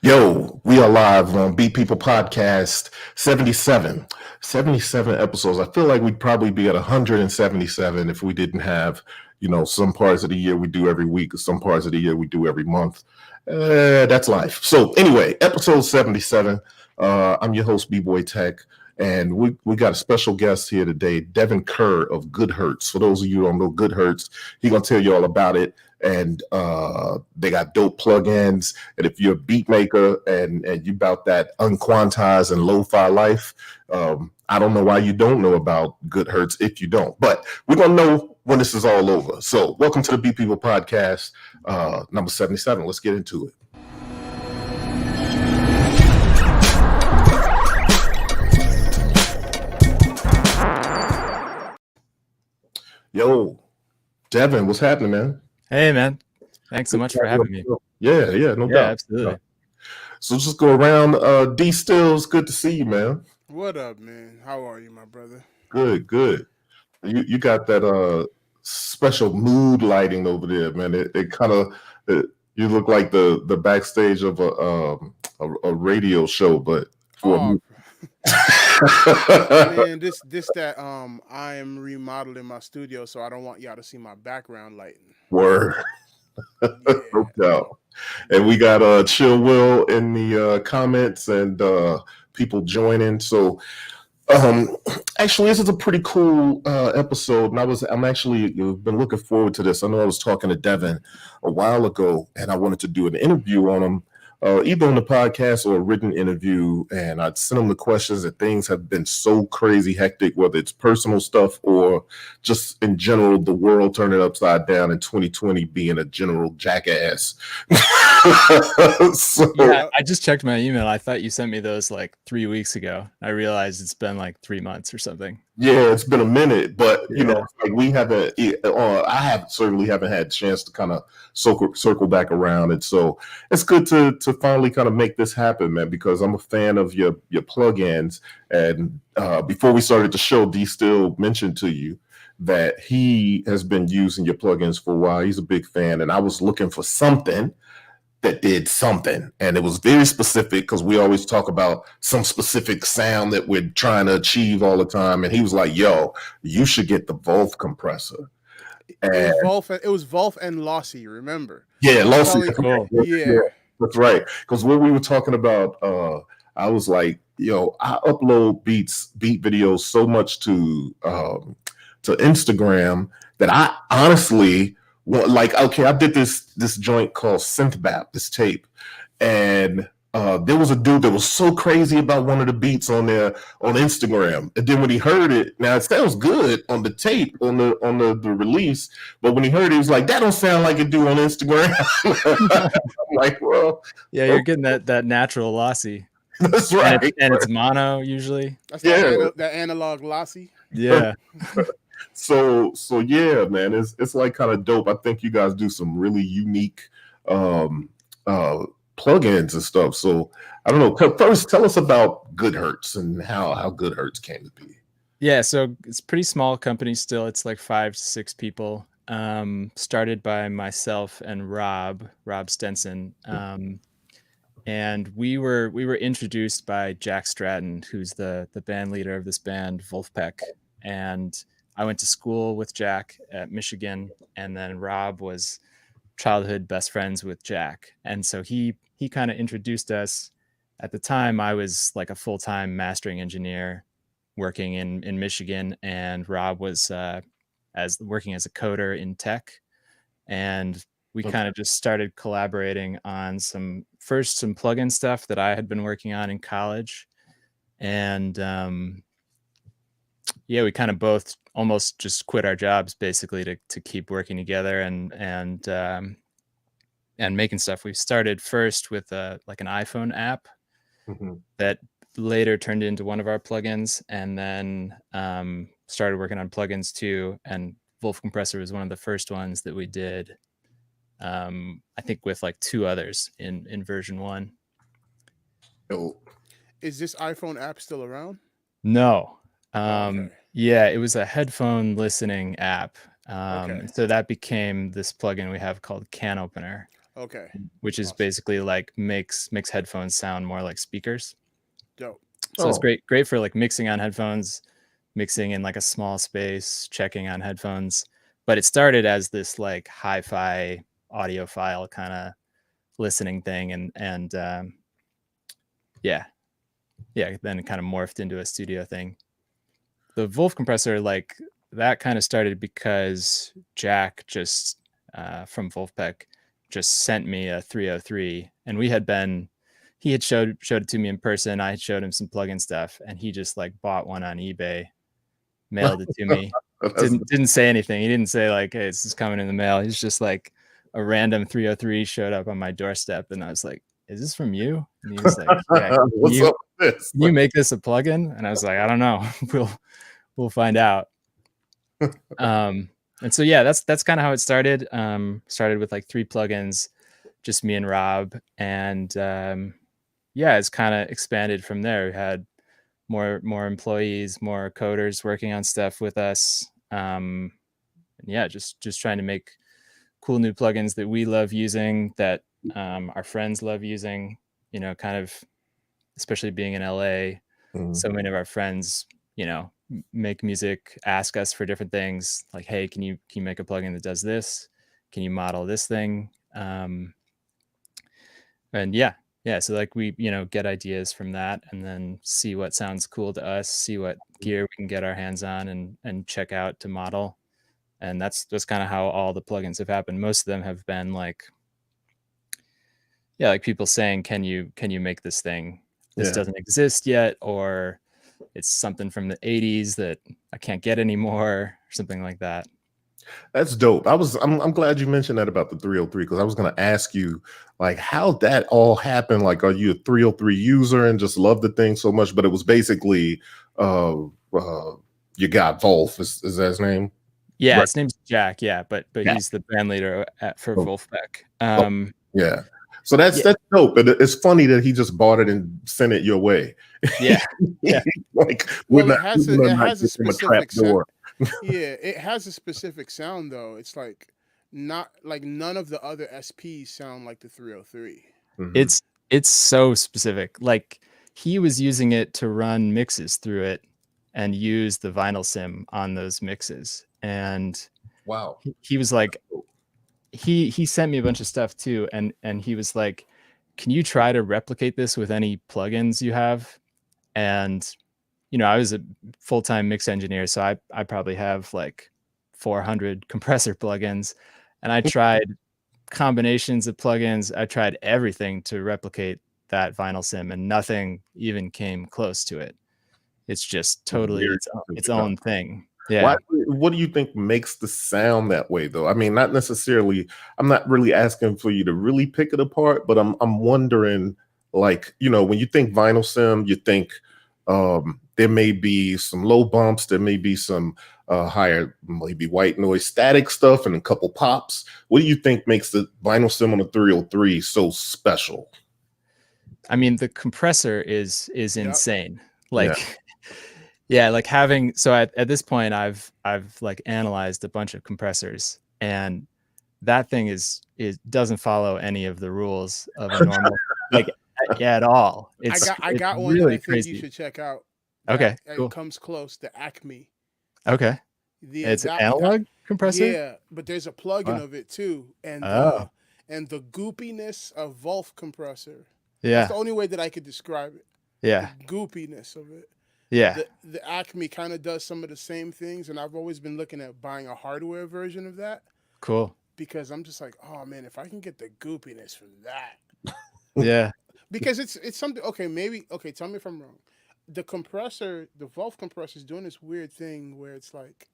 Yo, we are live on Beatppl Podcast 77. 77 episodes. I feel like we'd probably be at 177 if we didn't have, some parts of the year we do every week, or some parts of the year we do every month. That's life. So anyway, episode 77. I'm your host, B-Boy Tech. And we got a special guest here today, Devin Kerr of Goodhertz. For those of you who don't know Goodhertz, he's going to tell you all about it. And they got dope plugins. And if you're a beat maker and you about that unquantized and lo-fi life, I don't know why you don't know about Goodhertz if you don't. But we're going to know when this is all over. So welcome to the Beatppl Podcast, number 77. Let's get into it. Yo, Devin, what's happening, man? Hey, man. Thanks so much for having me. Yeah, no doubt. Absolutely. So just go around. D Stills, good to see you, man. What up, man? How are you, my brother? Good. You got that special mood lighting over there, man. It kind of you look like the backstage of a radio show, but for man, this that I am remodeling my studio, so I don't want y'all to see my background lighting. Word. No doubt. And we got Chill Will in the comments and people joining. So actually this is a pretty cool episode, and I'm actually been looking forward to this. I know I was talking to Devin a while ago and I wanted to do an interview on him, either on the podcast or a written interview, and I'd send them the questions, and things have been so crazy hectic, whether it's personal stuff or just in general, the world turning upside down in 2020 being a general jackass. Yeah, I just checked my email. I thought you sent me those like 3 weeks ago. I realized it's been like 3 months or something. Yeah, it's been a minute, but like we haven't. I certainly haven't had a chance to kind of circle back around, and so it's good to finally kind of make this happen, man. Because I'm a fan of your plugins, and before we started the show, D Still mentioned to you that he has been using your plugins for a while. He's a big fan, and I was looking for something that did something, and it was very specific because we always talk about some specific sound that we're trying to achieve all the time, and he was like, yo, you should get the Wolf compressor. And it was Wolf and Lossy, remember? Yeah, Lossy. Cool. Yeah, that's right. Because when we were talking about I was like, yo, I upload beat videos so much to Instagram that I honestly, well, like, okay, I did this joint called Synthbap, this tape, and there was a dude that was so crazy about one of the beats on there on Instagram, and then when he heard it, now it sounds good on the tape on the release, but when he heard it, he was like, that don't sound like it do on Instagram. I'm like, well, yeah, you're getting that natural Lossy. That's right, and it's mono usually. That's that analog Lossy. Yeah. So yeah, man, it's like kind of dope. I think you guys do some really unique plugins and stuff. So I don't know. First, tell us about Goodhertz and how Goodhertz came to be. Yeah, so it's a pretty small company still. It's like 5 to 6 people. Started by myself and Rob Stenson. And we were introduced by Jack Stratton, who's the band leader of this band, Wolfpack. And I went to school with Jack at Michigan, and then Rob was childhood best friends with Jack. And so he kind of introduced us. At the time, I was like a full-time mastering engineer working in Michigan, and Rob was working as a coder in tech. And we kind of just started collaborating on some plugin stuff that I had been working on in college. And yeah, we kind of both almost just quit our jobs basically to keep working together and making stuff. We started first with like an iPhone app that later turned into one of our plugins, and then started working on plugins too. And Wolf Compressor was one of the first ones that we did. I think with like 2 others in version 1. Is this iPhone app still around? No. Okay. Yeah, it was a headphone listening app. Okay. So that became this plugin we have called Can Opener. Okay. which is Awesome. basically like makes headphones sound more like speakers. Dope. So it's Oh. great for like mixing on headphones, mixing in like a small space, checking on headphones. But it started as this like hi-fi audiophile kind of listening thing, and yeah, then it kind of morphed into a studio thing. The Wolf compressor, like that kind of started because Jack just from Wolfpack just sent me a 303, and he had showed it to me in person. I had showed him some plugin stuff, and he just like bought one on eBay, mailed it to me. Didn't say anything. He didn't say like, "Hey, this is coming in the mail." He's just like a random 303 showed up on my doorstep, and I was like, "Is this from you?" And he was like, "Yeah, What's up with this? can you make this a plugin?" And I was like, "I don't know. We'll find out." And so yeah, that's kind of how it started. Started with like 3 plugins, just me and Rob, and yeah, it's kind of expanded from there. We had more employees, more coders working on stuff with us. And yeah, just trying to make cool new plugins that we love using, that our friends love using. You know, kind of, especially being in LA, so many of our friends, you know, make music, ask us for different things, like, hey, can you make a plugin that does this? Can you model this thing? And yeah, so like we, you know, get ideas from that, and then see what sounds cool to us, see what gear we can get our hands on and check out to model. And that's kind of how all the plugins have happened. Most of them have been like, yeah, like people saying, can you make this thing? This doesn't exist yet, or it's something from the 80s that I can't get anymore, or something like that. That's dope. I'm glad you mentioned that about the 303, because I was going to ask you like how that all happened. Like, are you a 303 user and just love the thing so much? But it was basically your guy Wolf, is that his name? Yeah, Right. his name's Jack. Yeah, but Yeah. he's the band leader for Oh. Wolfpack. Yeah. So that's dope. But it's funny that he just bought it and sent it your way. Yeah. Yeah. Like, Well, it has a specific door. Yeah, it has a specific sound though. It's like not like none of the other SPs sound like the 303. Mm-hmm. It's so specific. Like, he was using it to run mixes through it and use the vinyl sim on those mixes. And wow, he was like, he sent me a bunch of stuff too, and he was like, can you try to replicate this with any plugins you have? And you know, I was a full-time mix engineer, so I probably have like 400 compressor plugins, and I tried combinations of plugins. I tried everything to replicate that vinyl sim, and nothing even came close to it. It's just totally its own thing. Yeah. What do you think makes the sound that way, though? I mean, not necessarily. I'm not really asking for you to really pick it apart, but I'm wondering, like, you know, when you think vinyl sim, you think there may be some low bumps, there may be some higher, maybe white noise, static stuff, and a couple pops. What do you think makes the vinyl sim on the 303 so special? I mean, the compressor is insane. Like, yeah, like having, so at this point I've like analyzed a bunch of compressors, and that thing doesn't follow any of the rules of a normal like at all. I got one really that I think crazy. you should check out. Okay, cool. It comes close, the Acme. Okay. It's an analog compressor? Yeah, but there's a plugin of it too. And and the goopiness of Wolf compressor. Yeah. That's the only way that I could describe it. Yeah. The goopiness of it. Yeah. The Acme kind of does some of the same things, and I've always been looking at buying a hardware version of that. Cool. Because I'm just like, oh man, if I can get the goopiness from that. Yeah. Because it's something, tell me if I'm wrong. The Wolf compressor is doing this weird thing where it's like,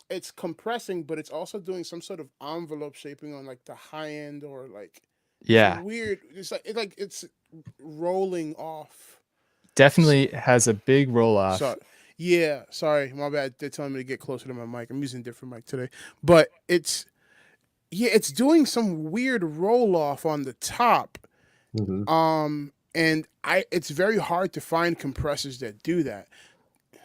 it's compressing, but it's also doing some sort of envelope shaping on like the high end, or like, weird. It's like it's rolling off. Definitely has a big roll off. Sorry, my bad. They're telling me to get closer to my mic. I'm using a different mic today, but it's doing some weird roll off on the top. Mm-hmm. And it's very hard to find compressors that do that.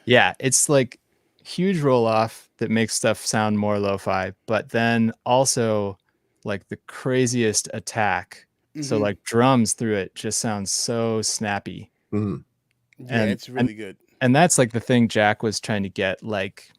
Yeah, it's like huge roll off that makes stuff sound more lo-fi, but then also like the craziest attack. So Mhm. like drums through it just sounds so snappy. Mhm. Yeah, it's really good. And that's like the thing Jack was trying to get, like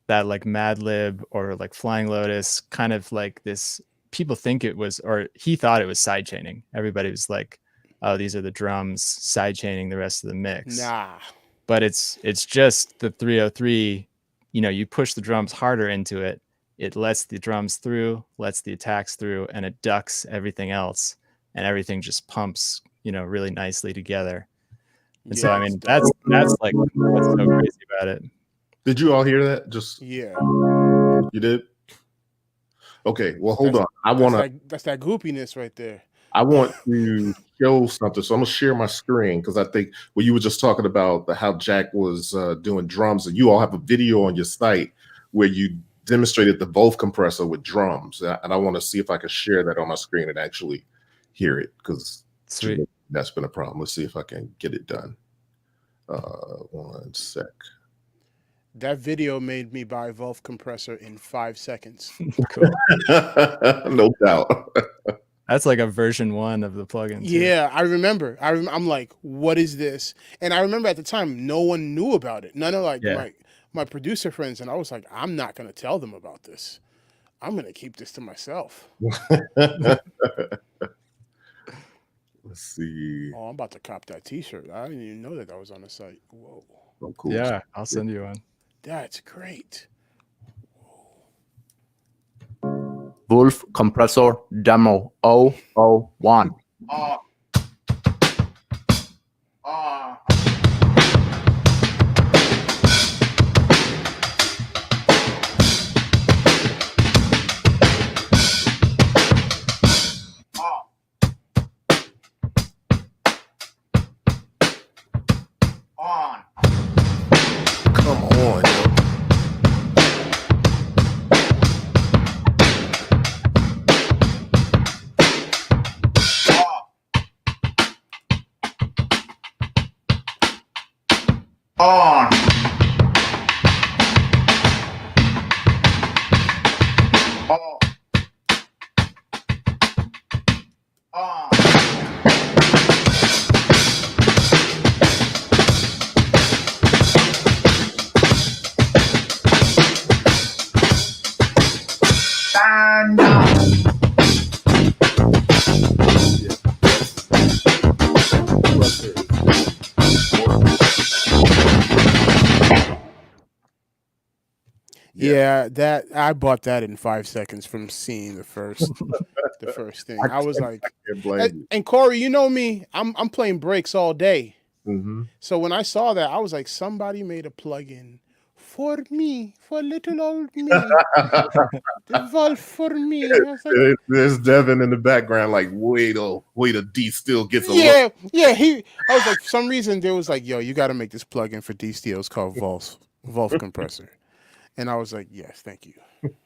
that like Mad Lib or like Flying Lotus, kind of like this. People think it was, or he thought it was sidechaining. Everybody was like, oh, these are the drums sidechaining the rest of the mix. Nah. But it's just the 303. You know, you push the drums harder into it, it lets the drums through, lets the attacks through, and it ducks everything else, and everything just pumps, you know, really nicely together. And so I mean, that's like what's so crazy about it. Did you all hear that? Just Yeah. you did? Okay, well hold on. That's that goopiness right there. I want to show something. So I'm gonna share my screen because I think well, you were just talking about how Jack was doing drums, and you all have a video on your site where you demonstrated the Wolf compressor with drums, and I want to see if I can share that on my screen and actually hear it because that's been a problem. Let's see if I can get it done. 1 sec. That video made me buy Wolf compressor in 5 seconds. Cool. No doubt. That's like a version 1 of the plugin. Yeah, I remember. I'm like, what is this? And I remember at the time, no one knew about it. None of like my producer friends, and I was like, I'm not gonna tell them about this. I'm gonna keep this to myself. Let's see. Oh, I'm about to cop that T-shirt. I didn't even know that was on the site. Whoa. Oh, cool. Yeah, I'll send you one. That's great. Wolf compressor demo 001. Come on, yo. On. Stand up. Yeah, that I bought that in 5 seconds from seeing the first thing. I was like, and Corey, you know me, I'm playing breaks all day. Mm-hmm. So when I saw that, I was like, somebody made a plugin for me, for little old me. The Wolf for me. I was like, there's Devin in the background, like, wait a D still gets a yeah. I was like, for some reason there was like, yo, you got to make this plugin for D Steel. It's called Wolf compressor. And I was like, yes, thank you.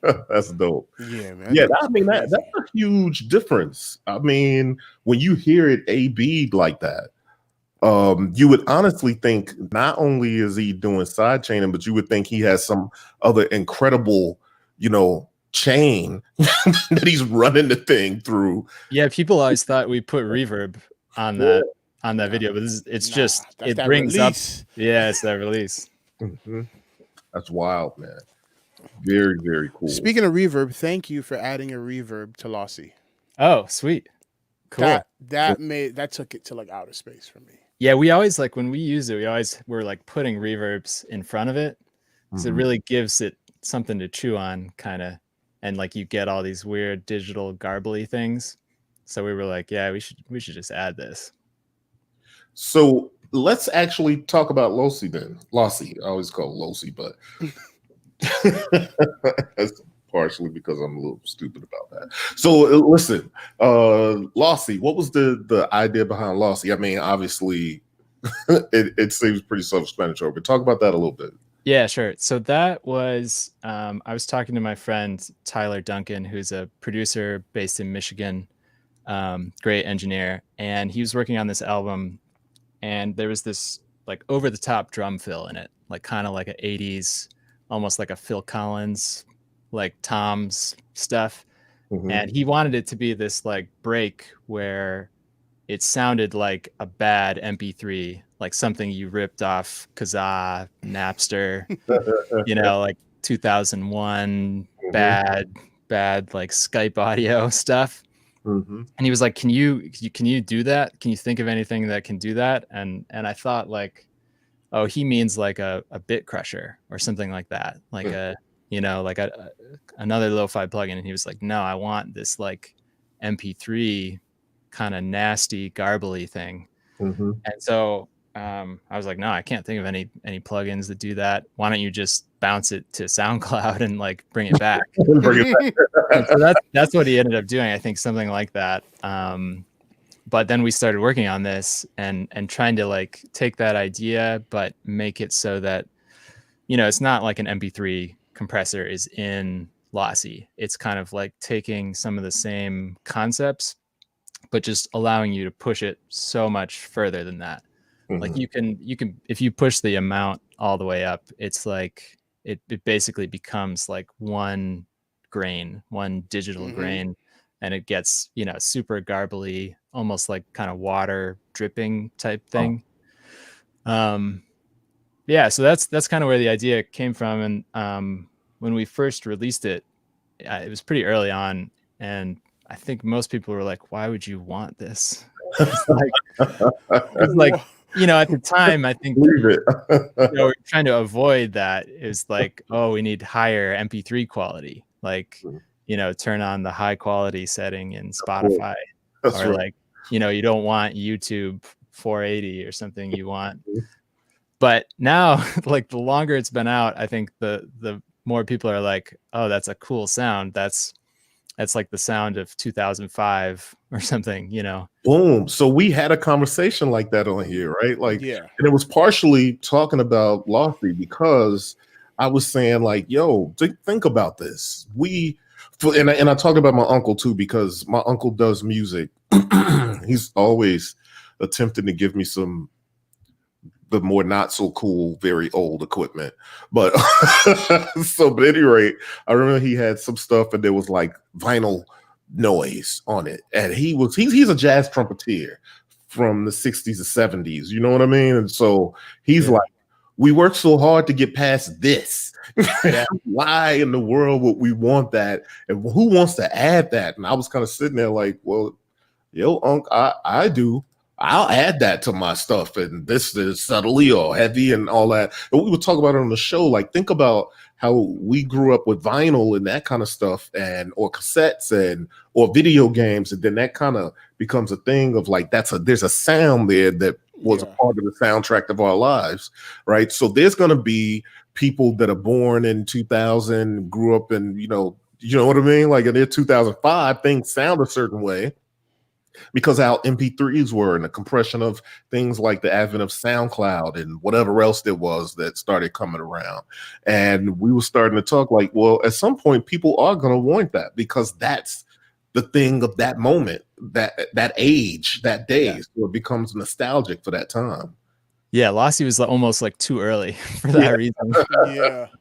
That's dope. Yeah, man. Yeah, I mean that's a huge difference. I mean, when you hear it A-B'd like that, you would honestly think not only is he doing side chaining, but you would think he has some other incredible, you know, chain that he's running the thing through. Yeah, people always thought we put reverb on that video, but it's just it brings release up. Yeah, it's that release. Mm-hmm. That's wild, man. Very, very cool. Speaking of reverb, thank you for adding a reverb to Lossy. Oh, sweet. Cool. That took it to like outer space for me. Yeah, we always like when we use it, we're like putting reverbs in front of it. So it really gives it something to chew on, kind of, and like you get all these weird digital garbly things. So we were like, yeah, we should just add this. So let's actually talk about Lossy then. Lossy, I always call it Lossy, but that's partially because I'm a little stupid about that. So listen, Lossy, what was the idea behind Lossy? I mean, obviously, it seems pretty self-explanatory, but talk about that a little bit. Yeah, sure. So that was I was talking to my friend Tyler Duncan, who's a producer based in Michigan, great engineer, and he was working on this album. And there was this like over the top drum fill in it, like kind of like an 80s, almost like a Phil Collins, like Tom's stuff. and he wanted it to be this like break where it sounded like a bad MP3, like something you ripped off Kazaa, Napster, you know, like 2001 bad like Skype audio stuff. And he was like, can you do that? Can you think of anything that can do that? And I thought like, oh, he means like a bit crusher or something like that, like a, you know, like another lo-fi plugin. And he was like, no, I want this like MP3 kind of nasty garbly thing. And so I was like, no, I can't think of any plugins that do that. Why don't you just bounce it to SoundCloud and like bring it back? And so that's what he ended up doing. I think something like that. But then we started working on this and trying to like take that idea, but make it so that, you know, it's not like an MP3 compressor is in Lossy. It's kind of like taking some of the same concepts, but just allowing you to push it so much further than that. Like you can, if you push the amount all the way up, it's like, it basically becomes like one grain, one digital grain, and it gets, you know, super garbly, almost like kind of water dripping type thing. Yeah, so that's kind of where the idea came from. And when we first released it, it was pretty early on, and I think most people were like, why would you want this? It's like, you know, at the time, I think you know, we're trying to avoid that. It's like, oh, we need higher MP3 quality. Like, you know, turn on the high quality setting in Spotify. Or like, you know, you don't want YouTube 480 or something. You want, but now, like the longer it's been out, I think the more people are like, oh, that's a cool sound. That's like the sound of 2005 or something, you know. Boom. So we had a conversation like that on here, right? Like, and it was partially talking about Lossy because I was saying like, yo, think about this. And I talk about my uncle too, because my uncle does music. He's always attempting to give me the more not so cool, very old equipment. But but at any rate, I remember he had some stuff and there was like vinyl noise on it. And he's a jazz trumpeter from the 60s and 70s. You know what I mean? And so he's like, we worked so hard to get past this. Why in the world would we want that? And who wants to add that? And I was kind of sitting there like, well, yo, Unc, I do. I'll add that to my stuff, and this is subtly or heavy and all that. And we would talk about it on the show. Like, think about how we grew up with vinyl and that kind of stuff, or cassettes or video games, and then that kind of becomes a thing of like there's a sound there that was a part of the soundtrack of our lives, right? So there's gonna be people that are born in 2000, grew up in you know what I mean? Like in their 2005, things sound a certain way, because how MP3s were and the compression of things like the advent of SoundCloud and whatever else there was that started coming around. And we were starting to talk like, well, at some point people are going to want that because that's the thing of that moment, that age, that day. So it becomes nostalgic for that time. Yeah, Lossy was almost like too early for that reason.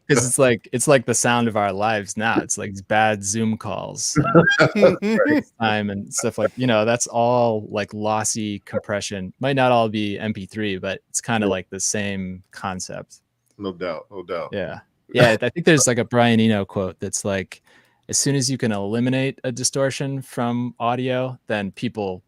Because it's like the sound of our lives now. It's like bad Zoom calls, time and stuff like, you know, that's all like lossy compression. Might not all be MP3, but it's kind of like the same concept. No doubt. Yeah. I think there's like a Brian Eno quote that's like, as soon as you can eliminate a distortion from audio, then people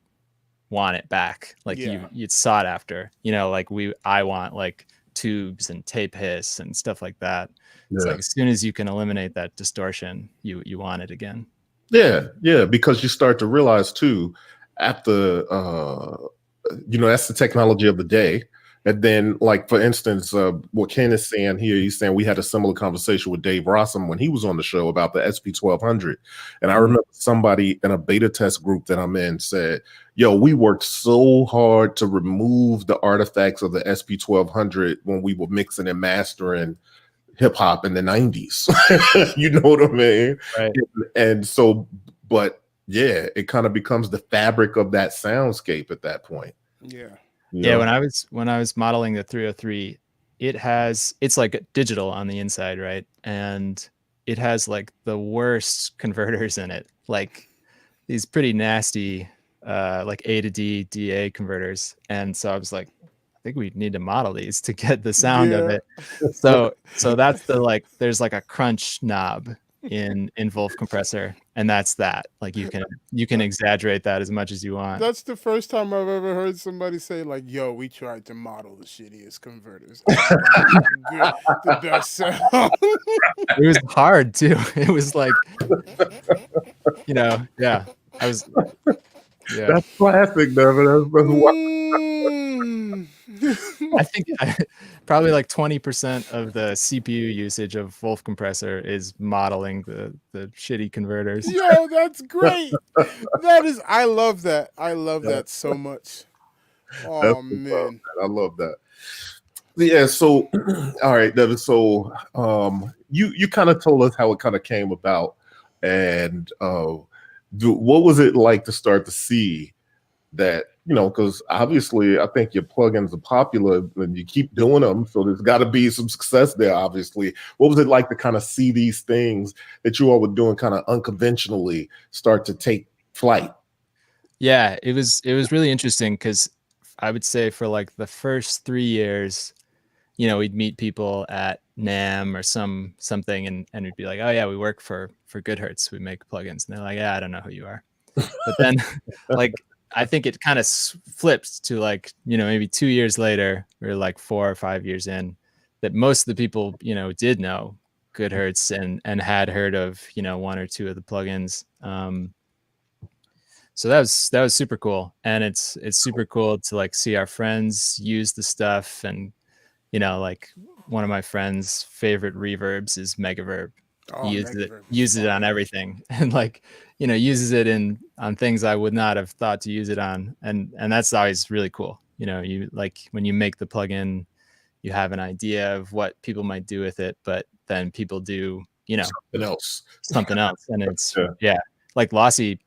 want it back. Like it's sought after, you know, like I want like tubes and tape hiss and stuff like that. It's like as soon as you can eliminate that distortion, you want it again. Yeah, because you start to realize too, after that's the technology of the day. And then, like, for instance, what Ken is saying here, he's saying we had a similar conversation with Dave Rossum when he was on the show about the SP1200. And I remember somebody in a beta test group that I'm in said, yo, we worked so hard to remove the artifacts of the SP1200 when we were mixing and mastering hip hop in the 90s. You know what I mean? Right. And so, but yeah, it kind of becomes the fabric of that soundscape at that point. Yeah, when I was modeling the 303, it's like digital on the inside, right? And it has like the worst converters in it. like these pretty nasty like A to D DA converters. And so I was like, I think we need to model these to get the sound of Yeah. it. So that's the like there's like a crunch knob in Wolf compressor, and that's that. Like you can exaggerate that as much as you want. That's the first time I've ever heard somebody say like, "Yo, we tried to model the shittiest converters. The best sound." It was hard too. It was like, yeah. I was yeah. That's classic, Devin. That's why. Mm. I think probably like 20% of the CPU usage of Wolf compressor is modeling the shitty converters. Yo, that's great. That is, I love that. I love that so much. Oh man, I love that. Yeah. So, all right, Devin. So, you kind of told us how it kind of came about, and what was it like to start to see that, because obviously I think your plugins are popular and you keep doing them, so there's got to be some success there, obviously. What was it like to kind of see these things that you all were doing kind of unconventionally start to take flight? Yeah, it was really interesting because I would say for like the first 3 years, we'd meet people at NAM or something and we'd be like, oh yeah, we work for Goodhertz, we make plugins. And they're like, yeah, I don't know who you are. But then like I think it kind of flipped to like, maybe 2 years later or like 4 or 5 years in, that most of the people, did know Goodhertz and had heard of, 1 or 2 of the plugins. So that was super cool. And it's super cool to like see our friends use the stuff. And, like one of my friends' favorite reverbs is Megaverb. Oh, He uses it on everything, and like, uses it on things I would not have thought to use it on. And that's always really cool. You like when you make the plugin, you have an idea of what people might do with it, but then people do, something else. And it's, like Lossy,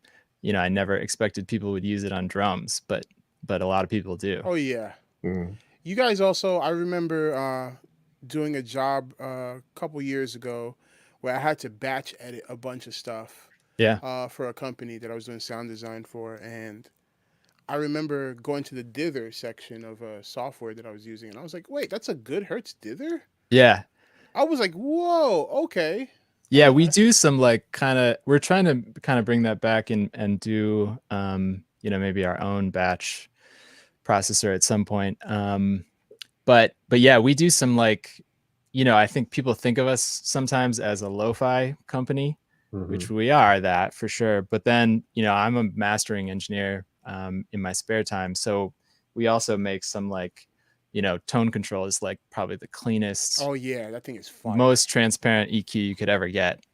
I never expected people would use it on drums, but a lot of people do. Oh yeah. Mm. You guys also, I remember doing a job a couple years ago where I had to batch edit a bunch of stuff. Yeah. For a company that I was doing sound design for, and I remember going to the dither section of software that I was using, and I was like, "Wait, that's a Goodhertz dither?" Yeah. I was like, "Whoa, okay." Yeah, we do some like we're trying to kind of bring that back and do maybe our own batch processor at some point. But yeah, we do some like, I think people think of us sometimes as a lo-fi company, which we are that for sure. But then, I'm a mastering engineer in my spare time. So we also make some like, tone control is like probably the cleanest. Oh yeah, that thing is fun. Most transparent EQ you could ever get.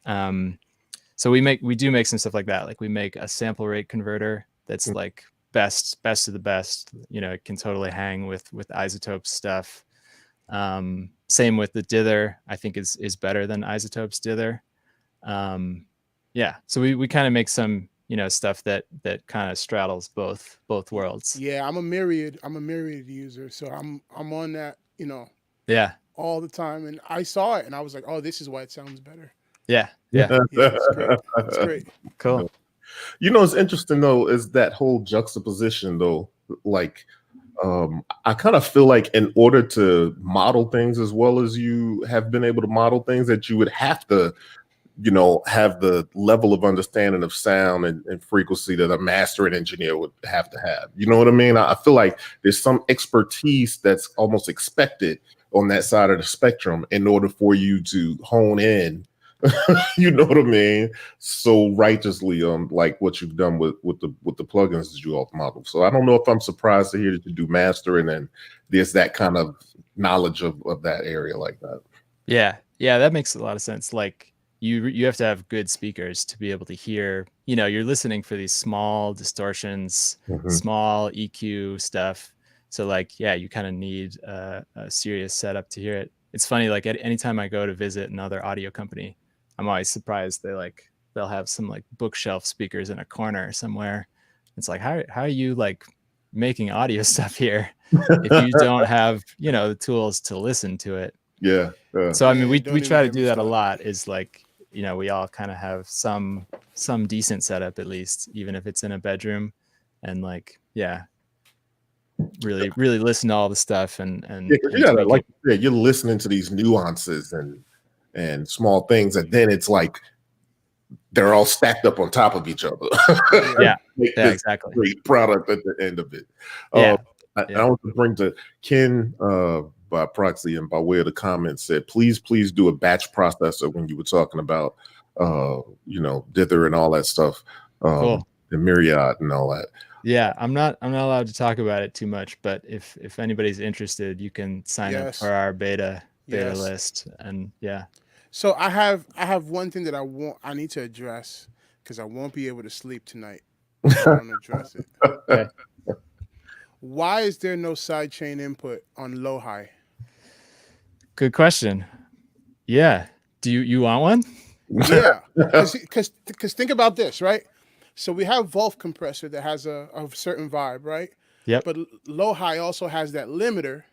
So we do make some stuff like that. Like we make a sample rate converter that's like best of the best. It can totally hang with Isotope stuff. Same with the dither, I think is better than Isotope's dither. Yeah, so we kind of make some stuff that kind of straddles both worlds. Yeah, I'm a Myriad user, so I'm on that Yeah, all the time, and I saw it and I was like, oh, this is why it sounds better. Yeah, it's great. Cool. It's interesting though, is that whole juxtaposition though. Like, I kind of feel like in order to model things as well as you have been able to model things, that you would have to, have the level of understanding of sound and frequency that a mastering engineer would have to have. You know what I mean? I feel like there's some expertise that's almost expected on that side of the spectrum in order for you to hone in. You know what I mean? So righteously, like what you've done with the plugins that you all model. So I don't know if I'm surprised to hear that you do mastering and there's that kind of knowledge of that area like that. Yeah, that makes a lot of sense. Like you have to have good speakers to be able to hear. You're listening for these small distortions, small EQ stuff. So like, yeah, you kind of need a serious setup to hear it. It's funny, like anytime I go to visit another audio company, I'm always surprised they'll have some like bookshelf speakers in a corner somewhere. It's like, how are you like making audio stuff here if you don't have, the tools to listen to it? Yeah. So I mean, we try to do that a lot, is like, we all kind of have some decent setup, at least, even if it's in a bedroom, and like, yeah, really listen to all the stuff and Yeah, 'cause you gotta, tweak like it. you said, you're listening to these nuances and small things, and then it's like they're all stacked up on top of each other. Yeah, Make yeah, this exactly. great product at the end of it. Yeah, I want to bring to Ken by proxy and by way of the comment said, please do a batch processor when you were talking about dither and all that stuff, cool. the myriad and all that. Yeah, I'm not allowed to talk about it too much, but if anybody's interested, you can sign up Yes. for our beta Yes. list, and yeah. So I have one thing that I need to address because I won't be able to sleep tonight if I don't address it. Okay. Why is there no sidechain input on low high? Good question. Yeah. Do you want one? Yeah, because think about this, right? So we have Wolf compressor that has a certain vibe, right? Yep. But low high also has that limiter,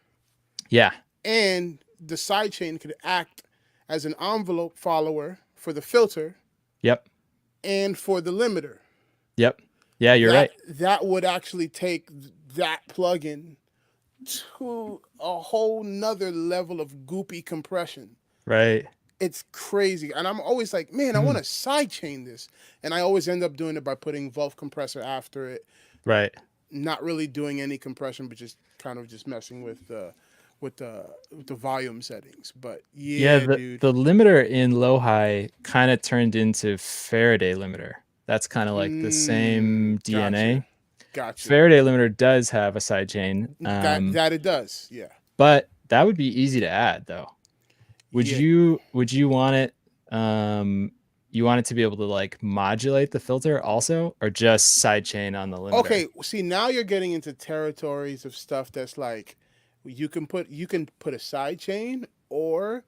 Yeah. and the sidechain could act as an envelope follower for the filter Yep. and for the limiter. Yep. Yeah, you're right. That would actually take that plugin to a whole nother level of goopy compression. Right. It's crazy. And I'm always like, man, I want to sidechain this. And I always end up doing it by putting Wolf compressor after it. Right. Not really doing any compression, but just kind of just messing with the volume settings. But dude. The limiter in low high kind of turned into Faraday limiter. That's kind of like the same DNA. Gotcha. Faraday limiter does have a sidechain. That it does, yeah. But that would be easy to add, though. Would you want it? You want it to be able to like modulate the filter also, or just sidechain on the limiter? Okay, see, now you're getting into territories of stuff that's like you can put a sidechain, or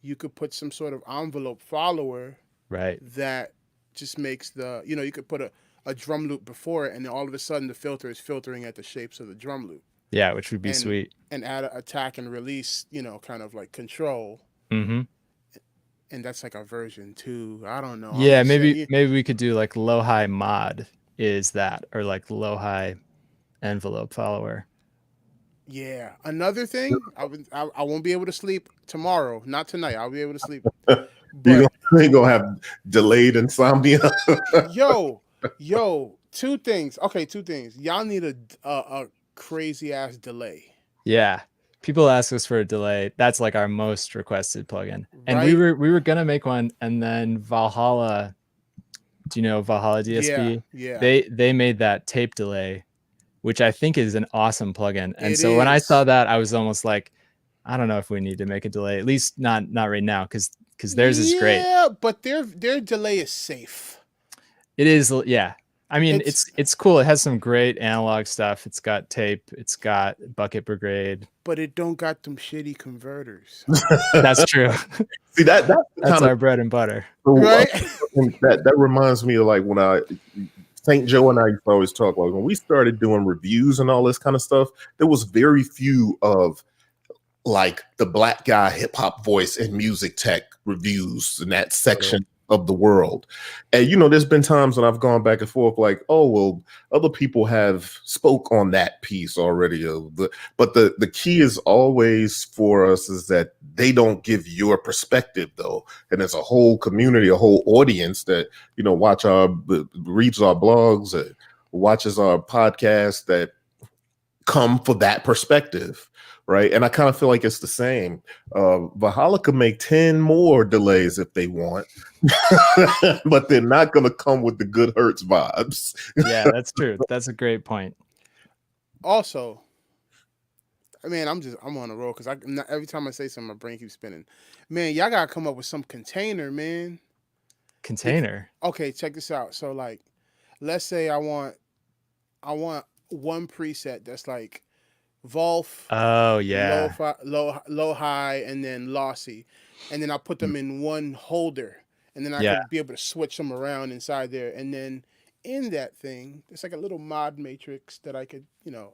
you could put some sort of envelope follower, right? That just makes you could put a drum loop before it, and then all of a sudden the filter is filtering at the shapes of the drum loop. Yeah, which would be sweet. And add a attack and release, kind of like control. Mm-hmm. And that's like a version 2. I don't know. Yeah, maybe we could do like low high mod is that, or like low high envelope follower. Yeah. Another thing, I won't be able to sleep tomorrow. Not tonight. I'll be able to sleep. You're gonna have delayed insomnia. yo, two things. Okay, two things. Y'all need a crazy ass delay. Yeah. People ask us for a delay. That's like our most requested plugin. And Right? we were gonna make one, and then Valhalla. Do you know Valhalla DSP? Yeah. They made that tape delay, which I think is an awesome plugin. And It so when I is. saw that, I was almost like, I don't know if we need to make a delay. At least not right now, because theirs is great. Yeah, but their delay is safe. It is, yeah. I mean, it's cool. It has some great analog stuff. It's got tape. It's got Bucket Brigade. But it don't got them shitty converters. That's true. See that's our bread and butter. Right? That reminds me of like when St. Joe and I used to always talk, like when we started doing reviews and all this kind of stuff, there was very few of like the black guy hip hop voice and music tech reviews in that section of the world. And there's been times when I've gone back and forth like, oh well, other people have spoke on that piece already. But the key is always for us is that they don't give your perspective though. And there's a whole community, a whole audience that reads our blogs, watches our podcast that come for that perspective. Right. And I kind of feel like it's the same. Valhalla could make 10 more delays if they want, but they're not going to come with the Goodhertz vibes. Yeah, that's true. That's a great point. Also, man, I'm on a roll because every time I say something, my brain keeps spinning. Man, y'all got to come up with some container, man. Container? Okay, check this out. So, like, let's say I want one preset that's like Wolf, oh yeah, low high, and then Lossy, and then I put them in one holder, and then I could be able to switch them around inside there, and then in that thing, there's like a little mod matrix that I could,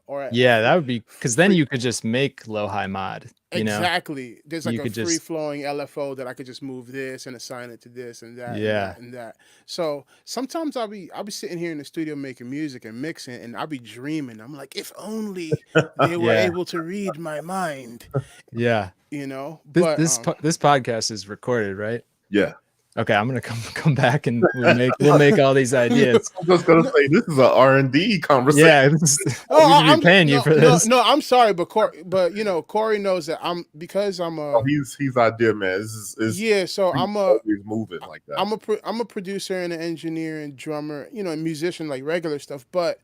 or Yeah, that would be because then free- you could just make low-hi mod. You know, exactly. There's like you a could free just flowing LFO that I could just move this and assign it to this and that and yeah, that and that. So sometimes I'll be sitting here in the studio making music and mixing, and I'll be dreaming. I'm like, if only they were yeah, able to read my mind, yeah. This But this podcast is recorded, right? Yeah. Okay, I'm gonna come back and we'll make all these ideas. I'm just gonna say this is an R&D conversation. Yeah, we should be paying you for this. No, I'm sorry, but Corey knows that because I'm a he's idea man. This is yeah. So I'm always moving like that. I'm a producer and an engineer and drummer, and musician, like regular stuff. But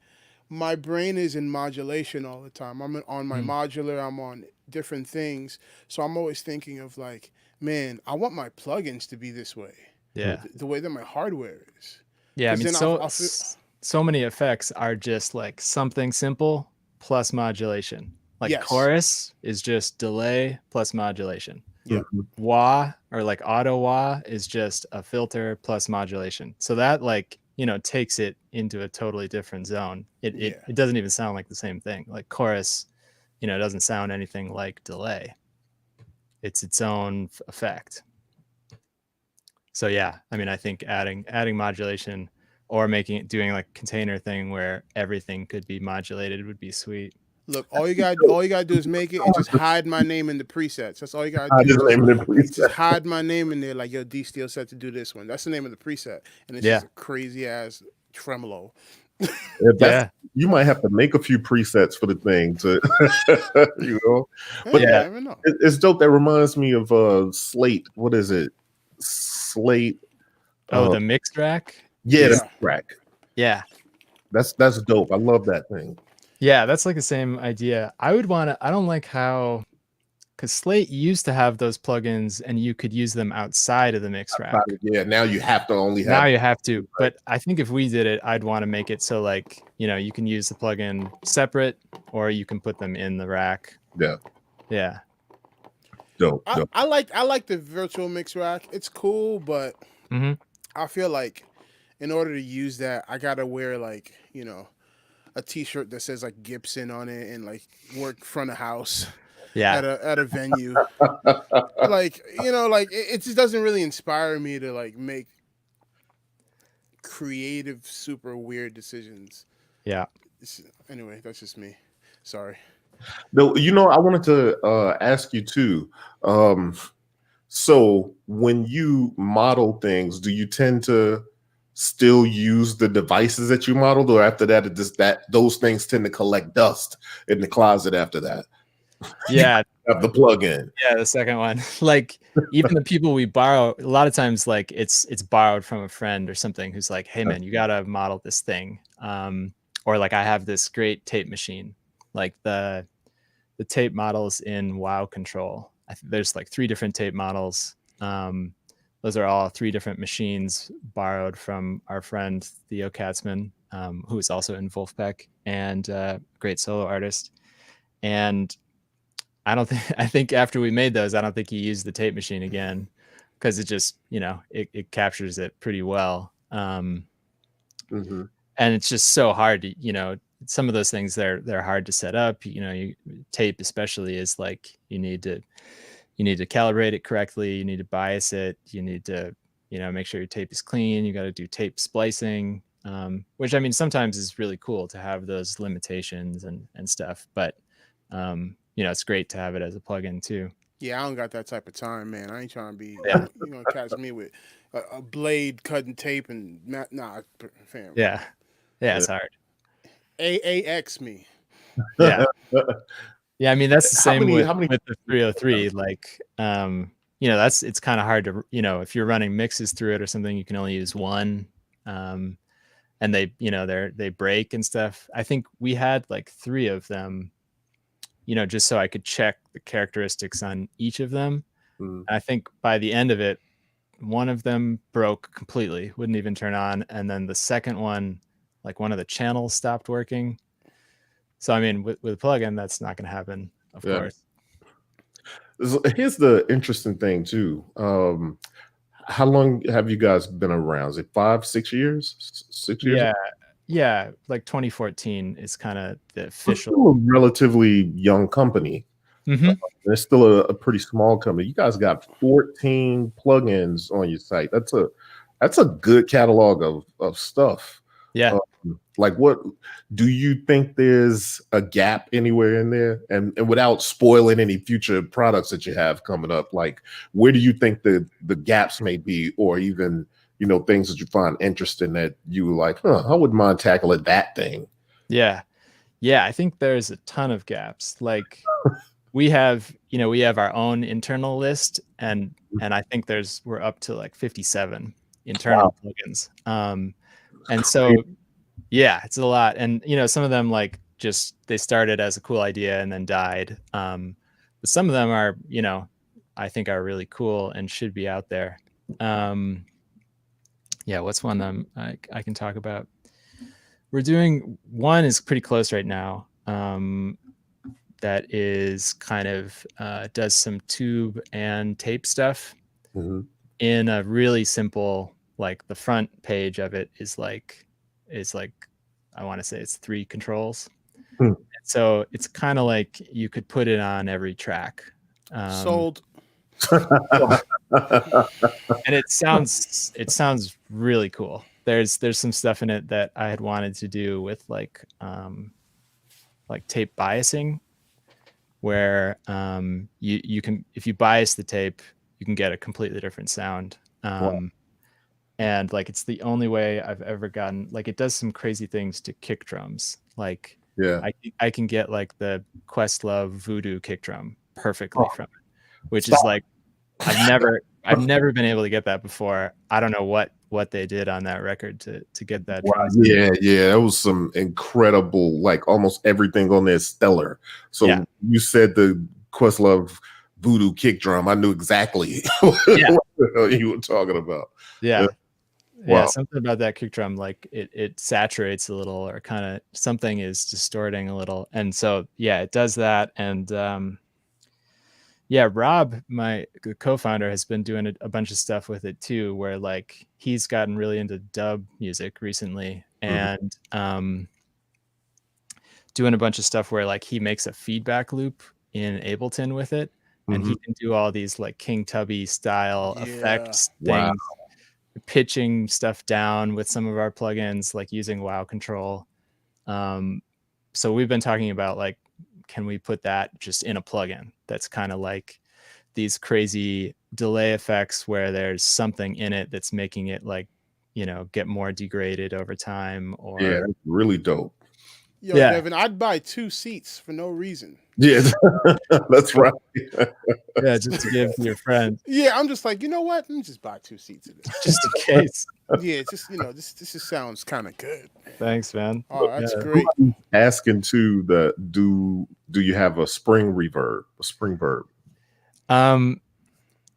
my brain is in modulation all the time. I'm on my modular. I'm on different things. So I'm always thinking of like, man, I want my plugins to be this way. Yeah, The way that my hardware is. yeah. I 'Cause mean, then I'll feel- so many effects are just like something simple plus modulation. Like Yes. chorus is just delay plus modulation. Yeah. Mhm. Wah or like auto wah is just a filter plus modulation. So that takes it into a totally different zone. It doesn't even sound like the same thing. Like chorus, doesn't sound anything like delay. It's its own effect. So yeah, I mean, I think adding modulation or doing like container thing where everything could be modulated would be sweet. Look, all you gotta do is make it and just hide my name in the presets. That's all you gotta do. Just hide my name in there, like, yo, D Steel set to do this one. That's the name of the preset, and it's just a crazy ass tremolo. You might have to make a few presets for the thing to, But yeah, never know. It's dope. That reminds me of Slate. What is it? Slate. Oh, the mix track. Yeah, the track. Yeah, that's dope. I love that thing. Yeah, that's like the same idea. I don't like how, because Slate used to have those plugins and you could use them outside of the mix rack. Yeah, now you have to only have. Now you have to. But I think if we did it, I'd want to make it so like, you can use the plugin separate or you can put them in the rack. Yeah. Yeah. Dope. I like the virtual mix rack. It's cool, but I feel like in order to use that, I gotta wear like, a t-shirt that says like Gibson on it and like work front of house at a venue. Like, it just doesn't really inspire me to like make creative, super weird decisions. Yeah. Anyway, that's just me. Sorry. No, I wanted to ask you too. So when you model things, do you tend to still use the devices that you modeled, or after that, those things tend to collect dust in the closet after that? Yeah. Have the plug-in. Yeah, the second one. Like even the people we borrow, a lot of times like it's borrowed from a friend or something who's like, hey man, you gotta model this thing. Or like I have this great tape machine. Like the tape models in WoW Control. I think there's like 3 different tape models. Those are all 3 different machines borrowed from our friend Theo Katzman, who is also in Wolfpack and great solo artist. And I think after we made those, I don't think he used the tape machine again because it just, it captures it pretty well. And it's just so hard to, some of those things they're hard to set up. Tape especially is like you need to calibrate it correctly. You need to bias it. You need to, make sure your tape is clean. You got to do tape splicing, which I mean, sometimes is really cool to have those limitations and stuff. But, it's great to have it as a plugin too. Yeah, I don't got that type of time, man. I ain't trying to be, catch me with a blade cutting tape and fam. Yeah. Yeah, it's hard. AAX me. Yeah. Yeah, I mean that's the same with the 303. Like, it's kind of hard to, if you're running mixes through it or something, you can only use one, and they, they break and stuff. I think we had like 3 of them, just so I could check the characteristics on each of them. I think by the end of it, one of them broke completely, wouldn't even turn on, and then the second one, like one of the channels stopped working. So, I mean, with a plugin, that's not going to happen, of course. Here's the interesting thing, too. How long have you guys been around? Is it 5, 6 years? 6 years? Yeah. yeah, like 2014 is kind of the It's still official. a relatively young company. Mhm. It's still a pretty small company. You guys got 14 plugins on your site. That's a good catalog of stuff. Yeah. Like, what do you think there's a gap anywhere in there? And without spoiling any future products that you have coming up, like, where do you think the gaps may be, or even, you know, things that you find interesting that you like, I wouldn't mind tackling that thing. Yeah. Yeah, I think there's a ton of gaps. Like we have our own internal list, and I think we're up to like 57 internal plugins. And so yeah, it's a lot. And some of them like just they started as a cool idea and then died. But some of them are, I think are really cool and should be out there. Yeah, what's one I can talk about? We're doing one is pretty close right now. That is kind of does some tube and tape stuff in a really simple, like the front page of it is like I want to say it's 3 controls. So it's kind of like you could put it on every track. Sold. And it sounds really cool. There's some stuff in it that I had wanted to do with like tape biasing, where you can, if you bias the tape, you can get a completely different sound. And like it's the only way I've ever gotten, like it does some crazy things to kick drums. Like I can get like the Questlove Voodoo kick drum perfectly from it, which is like I've never been able to get that before. I don't know what they did on that record to get that. Yeah, that was some incredible, like almost everything on there is stellar. So you said the Questlove Voodoo kick drum, I knew exactly what you were talking about. Yeah. Yeah, something about that kick drum, like it saturates a little, or kind of something is distorting a little. And so it does that. And Rob, my co-founder, has been doing a bunch of stuff with it too, where like he's gotten really into dub music recently, and doing a bunch of stuff where like he makes a feedback loop in Ableton with it, and he can do all these like King Tubby style effects things, pitching stuff down with some of our plugins, like using WoW control. So we've been talking about like, can we put that just in a plugin that's kind of like these crazy delay effects where there's something in it that's making it like, get more degraded over time? Or that's really dope. Yo, Devin, I'd buy 2 seats for no reason. Yeah, that's right. Yeah, just to give to your friend. Yeah, I'm just like, you know what? Let me just buy 2 seats of this. Just in case. Yeah, just this just sounds kind of good. Thanks, man. Oh, that's great. Asking too, do you have a spring reverb, a spring verb?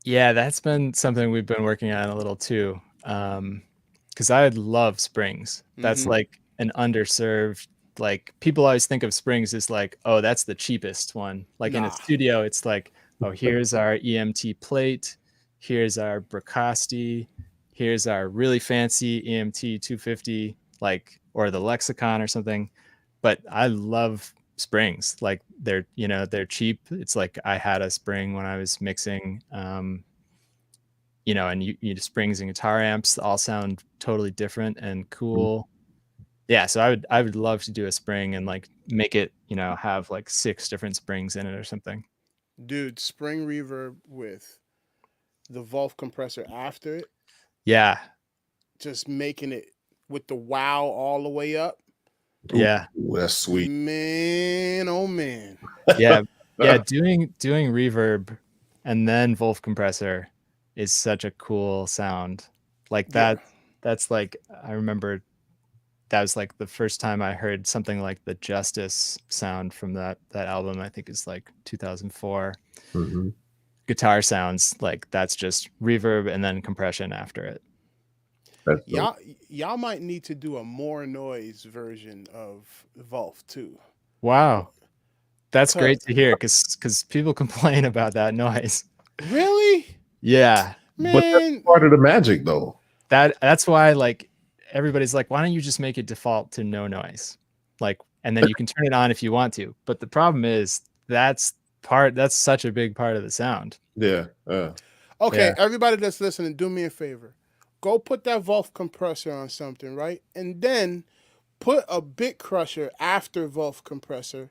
Yeah, that's been something we've been working on a little too. Because I love springs. That's like an underserved. Like people always think of springs as like, oh, that's the cheapest one. Like in a studio, it's like, oh, here's our EMT plate, here's our Bricasti, here's our really fancy EMT 250, like, or the Lexicon or something. But I love springs. Like they're cheap. It's like I had a spring when I was mixing, and you springs and guitar amps all sound totally different and cool. Yeah, so I would love to do a spring and like make it, have like 6 different springs in it or something. Dude, spring reverb with the Wolf compressor after it. Yeah. Just making it with the wow all the way up. Yeah. Ooh, that's sweet. Man, oh man. Yeah. Doing reverb and then Wolf compressor is such a cool sound. Like that. That's like, I remember that was like the first time I heard something like the Justice sound from that album. I think it's like 2004. Guitar sounds like that's just reverb and then compression after it. Y'all might need to do a more noise version of Wolf too. Wow, that's great to hear, because people complain about that noise. Really? Yeah, man. But that's part of the magic, though. That's why, like, everybody's like, why don't you just make it default to no noise? Like, and then you can turn it on if you want to. But the problem is that's such a big part of the sound. Yeah. Okay, Yeah. everybody that's listening, do me a favor. Go put that Wolf compressor on something, right? And then put a bit crusher after Wolf compressor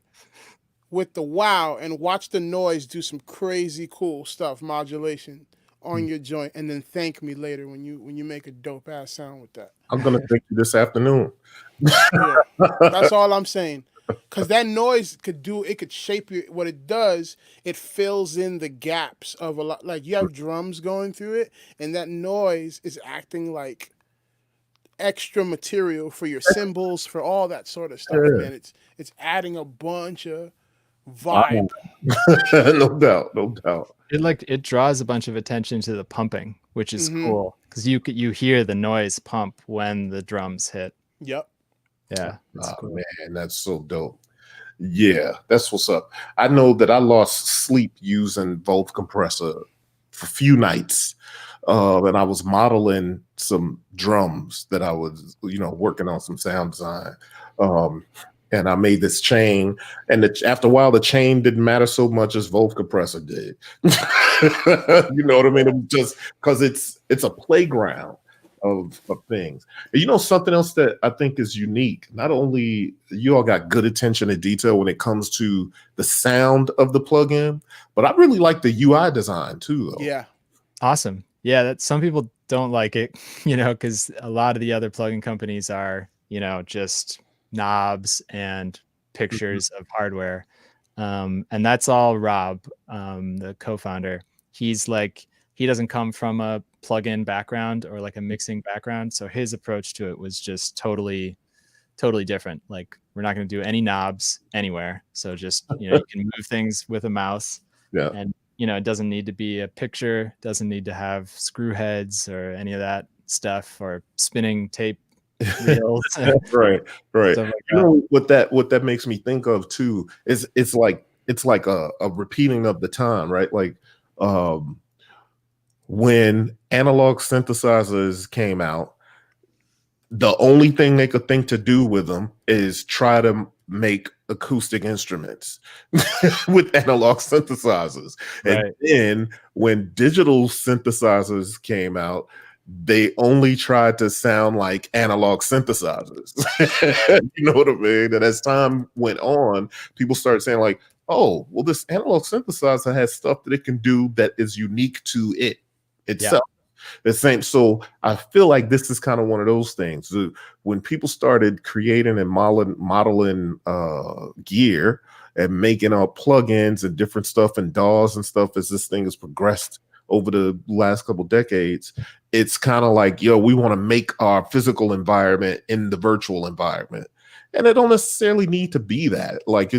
with the wow and watch the noise do some crazy cool stuff, modulation on your joint, and then thank me later when you make a dope ass sound with that. I'm gonna thank you this afternoon. Yeah, that's all I'm saying. Because that noise could shape you. What it does, it fills in the gaps of a lot. Like you have drums going through it, and that noise is acting like extra material for your cymbals, for all that sort of stuff, Yeah. man. It's adding a bunch of vibe. No doubt, no doubt. It draws a bunch of attention to the pumping, which is cool because you hear the noise pump when the drums hit. Yep. Yeah. Cool. Man, that's so dope. Yeah, that's what's up. I know that I lost sleep using Wolf compressor for a few nights. And I was modeling some drums that I was, working on some sound design. And I made this chain, and after a while, the chain didn't matter so much as Wolf compressor did. You know what I mean? It was just because it's a playground of things. Something else that I think is unique. Not only you all got good attention to detail when it comes to the sound of the plugin, but I really like the UI design too, though. Yeah. Awesome. Yeah, that some people don't like it, because a lot of the other plugin companies are, just knobs and pictures of hardware. And that's all Rob, the co-founder. He doesn't come from a plugin background or like a mixing background. So his approach to it was just totally different. Like we're not going to do any knobs anywhere. So just, you can move things with a mouse. Yeah. And, it doesn't need to be a picture, doesn't need to have screw heads or any of that stuff or spinning tape reels. Right. Stuff like What that makes me think of too is it's like a repeating of the time, right? Like when analog synthesizers came out, the only thing they could think to do with them is try to make acoustic instruments with analog synthesizers. Right. And then when digital synthesizers came out, they only tried to sound like analog synthesizers. You know what I mean? And as time went on, people started saying like, oh, well, this analog synthesizer has stuff that it can do that is unique to it itself. The same. So I feel like this is kind of one of those things. When people started creating and modeling gear and making plugins and different stuff and DAWs and stuff, as this thing has progressed over the last couple decades, it's kind of like, we want to make our physical environment in the virtual environment. And it don't necessarily need to be that. Like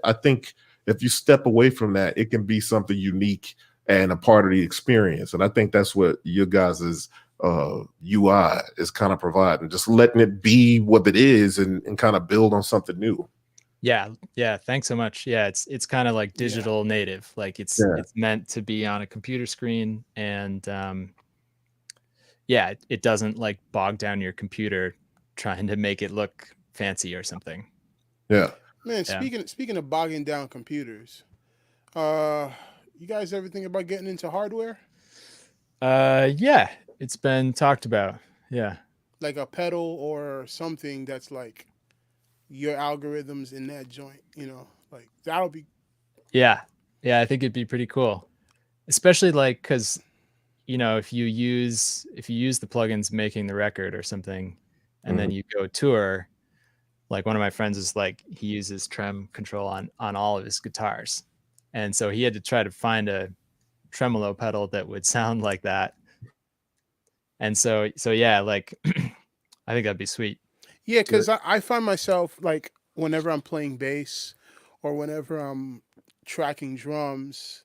I think if you step away from that, it can be something unique and a part of the experience. And I think that's what your guys' UI is kind of providing, just letting it be what it is and kind of build on something new. Yeah. Thanks so much. Yeah, it's kind of like digital native. Like it's meant to be on a computer screen, and it doesn't like bog down your computer trying to make it look fancy or something. Yeah. Man, speaking of bogging down computers, you guys ever think about getting into hardware? Yeah, it's been talked about. Yeah. Like a pedal or something that's like your algorithms in that joint, like that'll be. Yeah, I think it'd be pretty cool, especially like because if you use the plugins making the record or something, and then you go tour. Like one of my friends is like, he uses trem control on all of his guitars, and so he had to try to find a tremolo pedal that would sound like that. And so yeah, like I think that'd be sweet. Yeah, because I find myself like whenever I'm playing bass or whenever I'm tracking drums,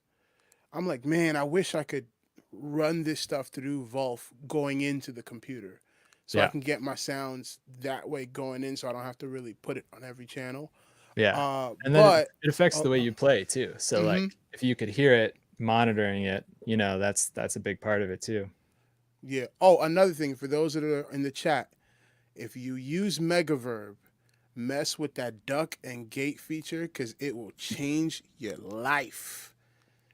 I'm like, man, I wish I could run this stuff through Wolf going into the computer, so I can get my sounds that way going in, so I don't have to really put it on every channel. Yeah, and then it affects the way you play too. So like if you could hear it, monitoring it, that's a big part of it too. Yeah. Oh, another thing for those that are in the chat, if you use Megaverb, mess with that duck and gate feature because it will change your life.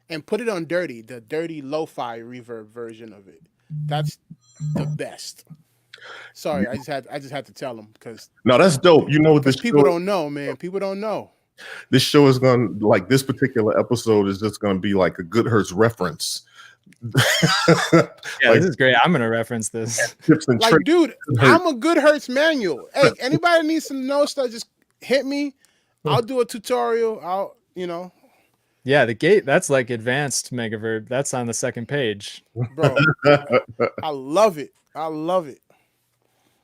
And put it on dirty, the dirty lo-fi reverb version of it. That's the best. Sorry, I just had to tell them because No, that's dope. You know what this people show, don't know, man. People don't know. this show is going to, like, this particular episode is just going to be like a Goodhertz reference. Yeah, Like, this is great. I'm gonna reference this. tips and Like, tricks. dude, I'm a Goodhertz manual. Hey, anybody needs to know stuff, just hit me. I'll do a tutorial. Yeah, the gate, that's like advanced Megaverb. That's on the second page. Bro, I love it. I love it.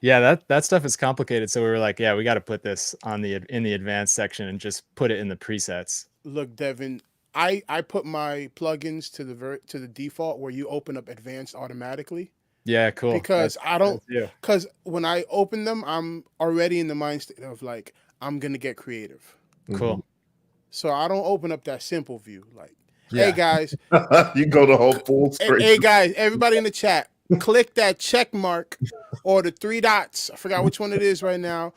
Yeah, that stuff is complicated. So we were like, yeah, we got to put this in the advanced section and just put it in the presets. Look, Devin, I put my plugins to the default where you open up advanced automatically. Yeah, cool. Because That's because when I open them, I'm already in the mind state of like, I'm gonna get creative. cool. So I don't open up that simple view. Like, hey guys, You go the whole full screen. hey guys, everybody in the chat, click that check mark or the 3 dots. I forgot which one it is right now,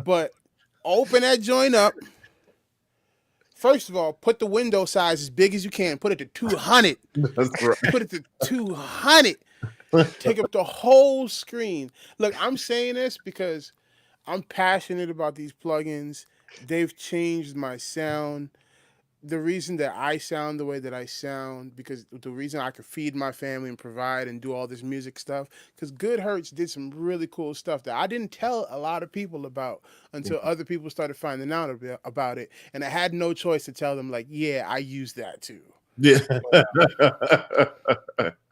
but open that joint up. First of all, put the window size as big as you can. Put it to 200. That's right. Put it to 200. Take up the whole screen. Look, I'm saying this because I'm passionate about these plugins. They've changed my sound. The reason that I sound the way that I sound, because the reason I could feed my family and provide and do all this music stuff, because Goodhertz did some really cool stuff that I didn't tell a lot of people about until other people started finding out about it. And I had no choice to tell them, like, yeah, I use that too. Yeah.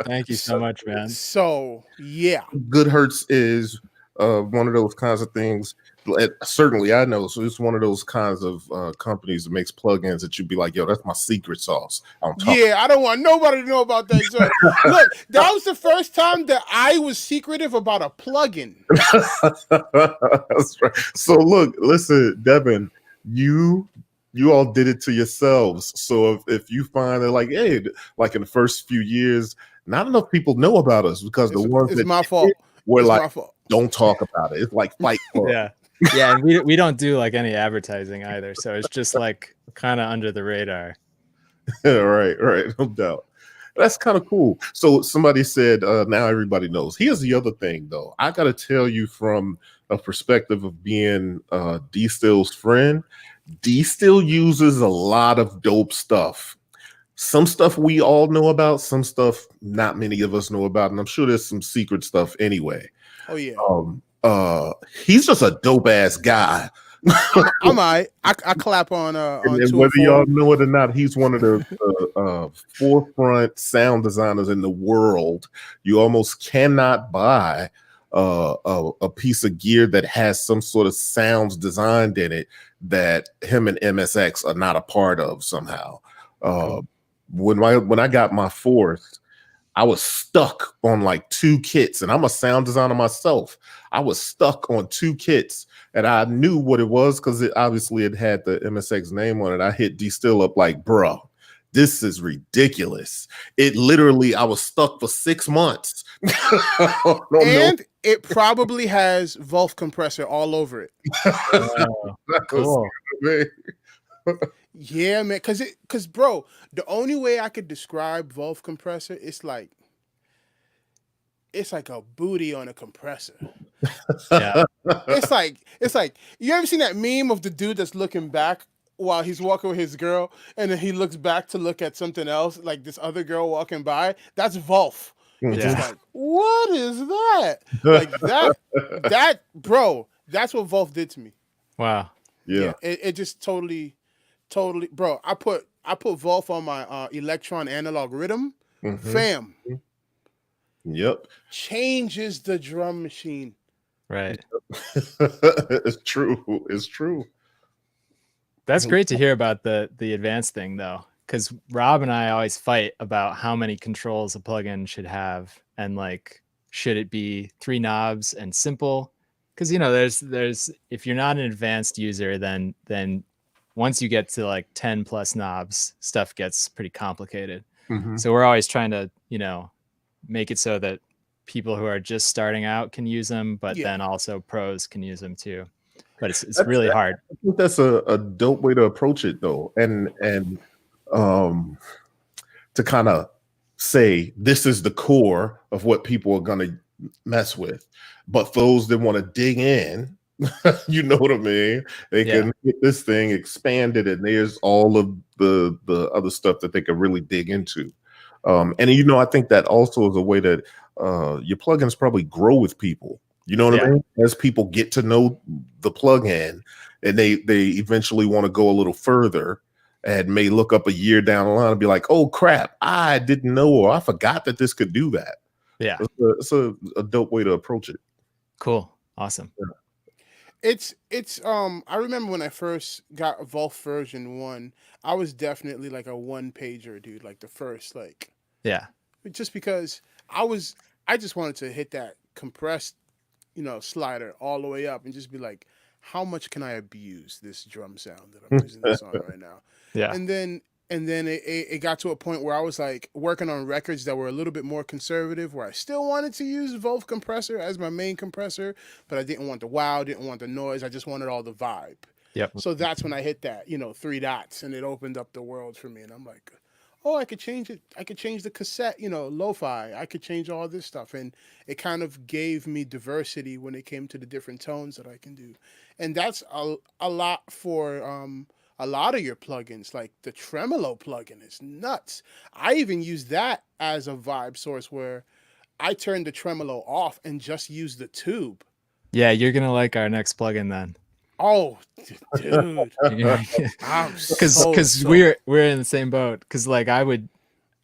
Thank you so much, man. So, yeah. Goodhertz is one of those kinds of things. Certainly, I know. So it's one of those kinds of companies that makes plugins that you'd be like, yo, that's my secret sauce. Yeah, I don't want nobody to know about that. So, look, that was the first time that I was secretive about a plugin. That's right. So look, listen, Devin, you all did it to yourselves. So if you find that, like, hey, like in the first few years, not enough people know about us because the ones it's that my fault. were It's like, my fault. don't talk about it. It's like Fight Club. Yeah. Yeah, and we don't do like any advertising either. So it's just like kind of under the radar. Right, no doubt. That's kind of cool. So somebody said, now everybody knows. Here's the other thing, though. I got to tell you from a perspective of being D-Still's friend, D-Still uses a lot of dope stuff. Some stuff we all know about, some stuff not many of us know about, and I'm sure there's some secret stuff anyway. Oh, yeah. He's just a dope-ass guy. I'm all right. I clap on and two whether and y'all four. know it or not, he's one of the forefront sound designers in the world. You almost cannot buy a piece of gear that has some sort of sounds designed in it that him and MSX are not a part of somehow. When I got my fourth, I was stuck on like 2 kits, and I'm a sound designer myself. I was stuck on 2 kits, and I knew what it was because it had the MSX name on it. I hit D-Still up like, bro, this is ridiculous. It literally, I was stuck for 6 months. And it probably has Wolf compressor all over it. Wow. Cool. Yeah, man. Cause bro, the only way I could describe Wolf compressor, it's like a booty on a compressor. Yeah. It's like you ever seen that meme of the dude that's looking back while he's walking with his girl, and then he looks back to look at something else, like this other girl walking by? That's Wolf. It's just like, what is that? Like that, bro. That's what Wolf did to me. Wow. Yeah. It just totally, bro. I put Wolf on my Electron analog rhythm, fam. Yep. Changes the drum machine. Right. It's true. That's great to hear about the advanced thing, though, because Rob and I always fight about how many controls a plugin should have, and like, should it be 3 knobs and simple? Because there's if you're not an advanced user, then once you get to like 10 plus knobs, stuff gets pretty complicated. So we're always trying to make it so that people who are just starting out can use them, but Yeah. then also pros can use them too. But it's That's- really hard. I think that's a dope way to approach it, though, and to kind of say this is the core of what people are going to mess with. But for those that want to dig in, you know what I mean? They can get this thing expanded, and there's all of the other stuff that they can really dig into. And you know, I think that also is a way that your plugins probably grow with people. You know what I mean? As people get to know the plugin, and they eventually want to go a little further, and may look up a year down the line and be like, "Oh crap, I didn't know, or I forgot that this could do that." Yeah, it's a dope way to approach it. Cool, awesome. It's I remember when I first got Evolve version 1, I was definitely like a one pager dude, like the first, like, just because I just wanted to hit that compressed, you know, slider all the way up and just be like, how much can I abuse this drum sound that I'm using this on right now? Yeah. And then it got to a point where I was like working on records that were a little bit more conservative, where I still wanted to use Evolve compressor as my main compressor, but I didn't want the wow, didn't want the noise. I just wanted all the vibe. Yep. So that's when I hit that, you know, 3 dots, and it opened up the world for me. And I'm like, oh, I could change it. I could change the cassette, you know, lo-fi. I could change all this stuff. And it kind of gave me diversity when it came to the different tones that I can do. And that's a lot for a lot of your plugins. Like the tremolo plugin is nuts. I even use that as a vibe source, where I turned the tremolo off and just use the tube. Yeah, you're gonna like our next plugin then. Oh, dude. Because we're in the same boat. Because like I would,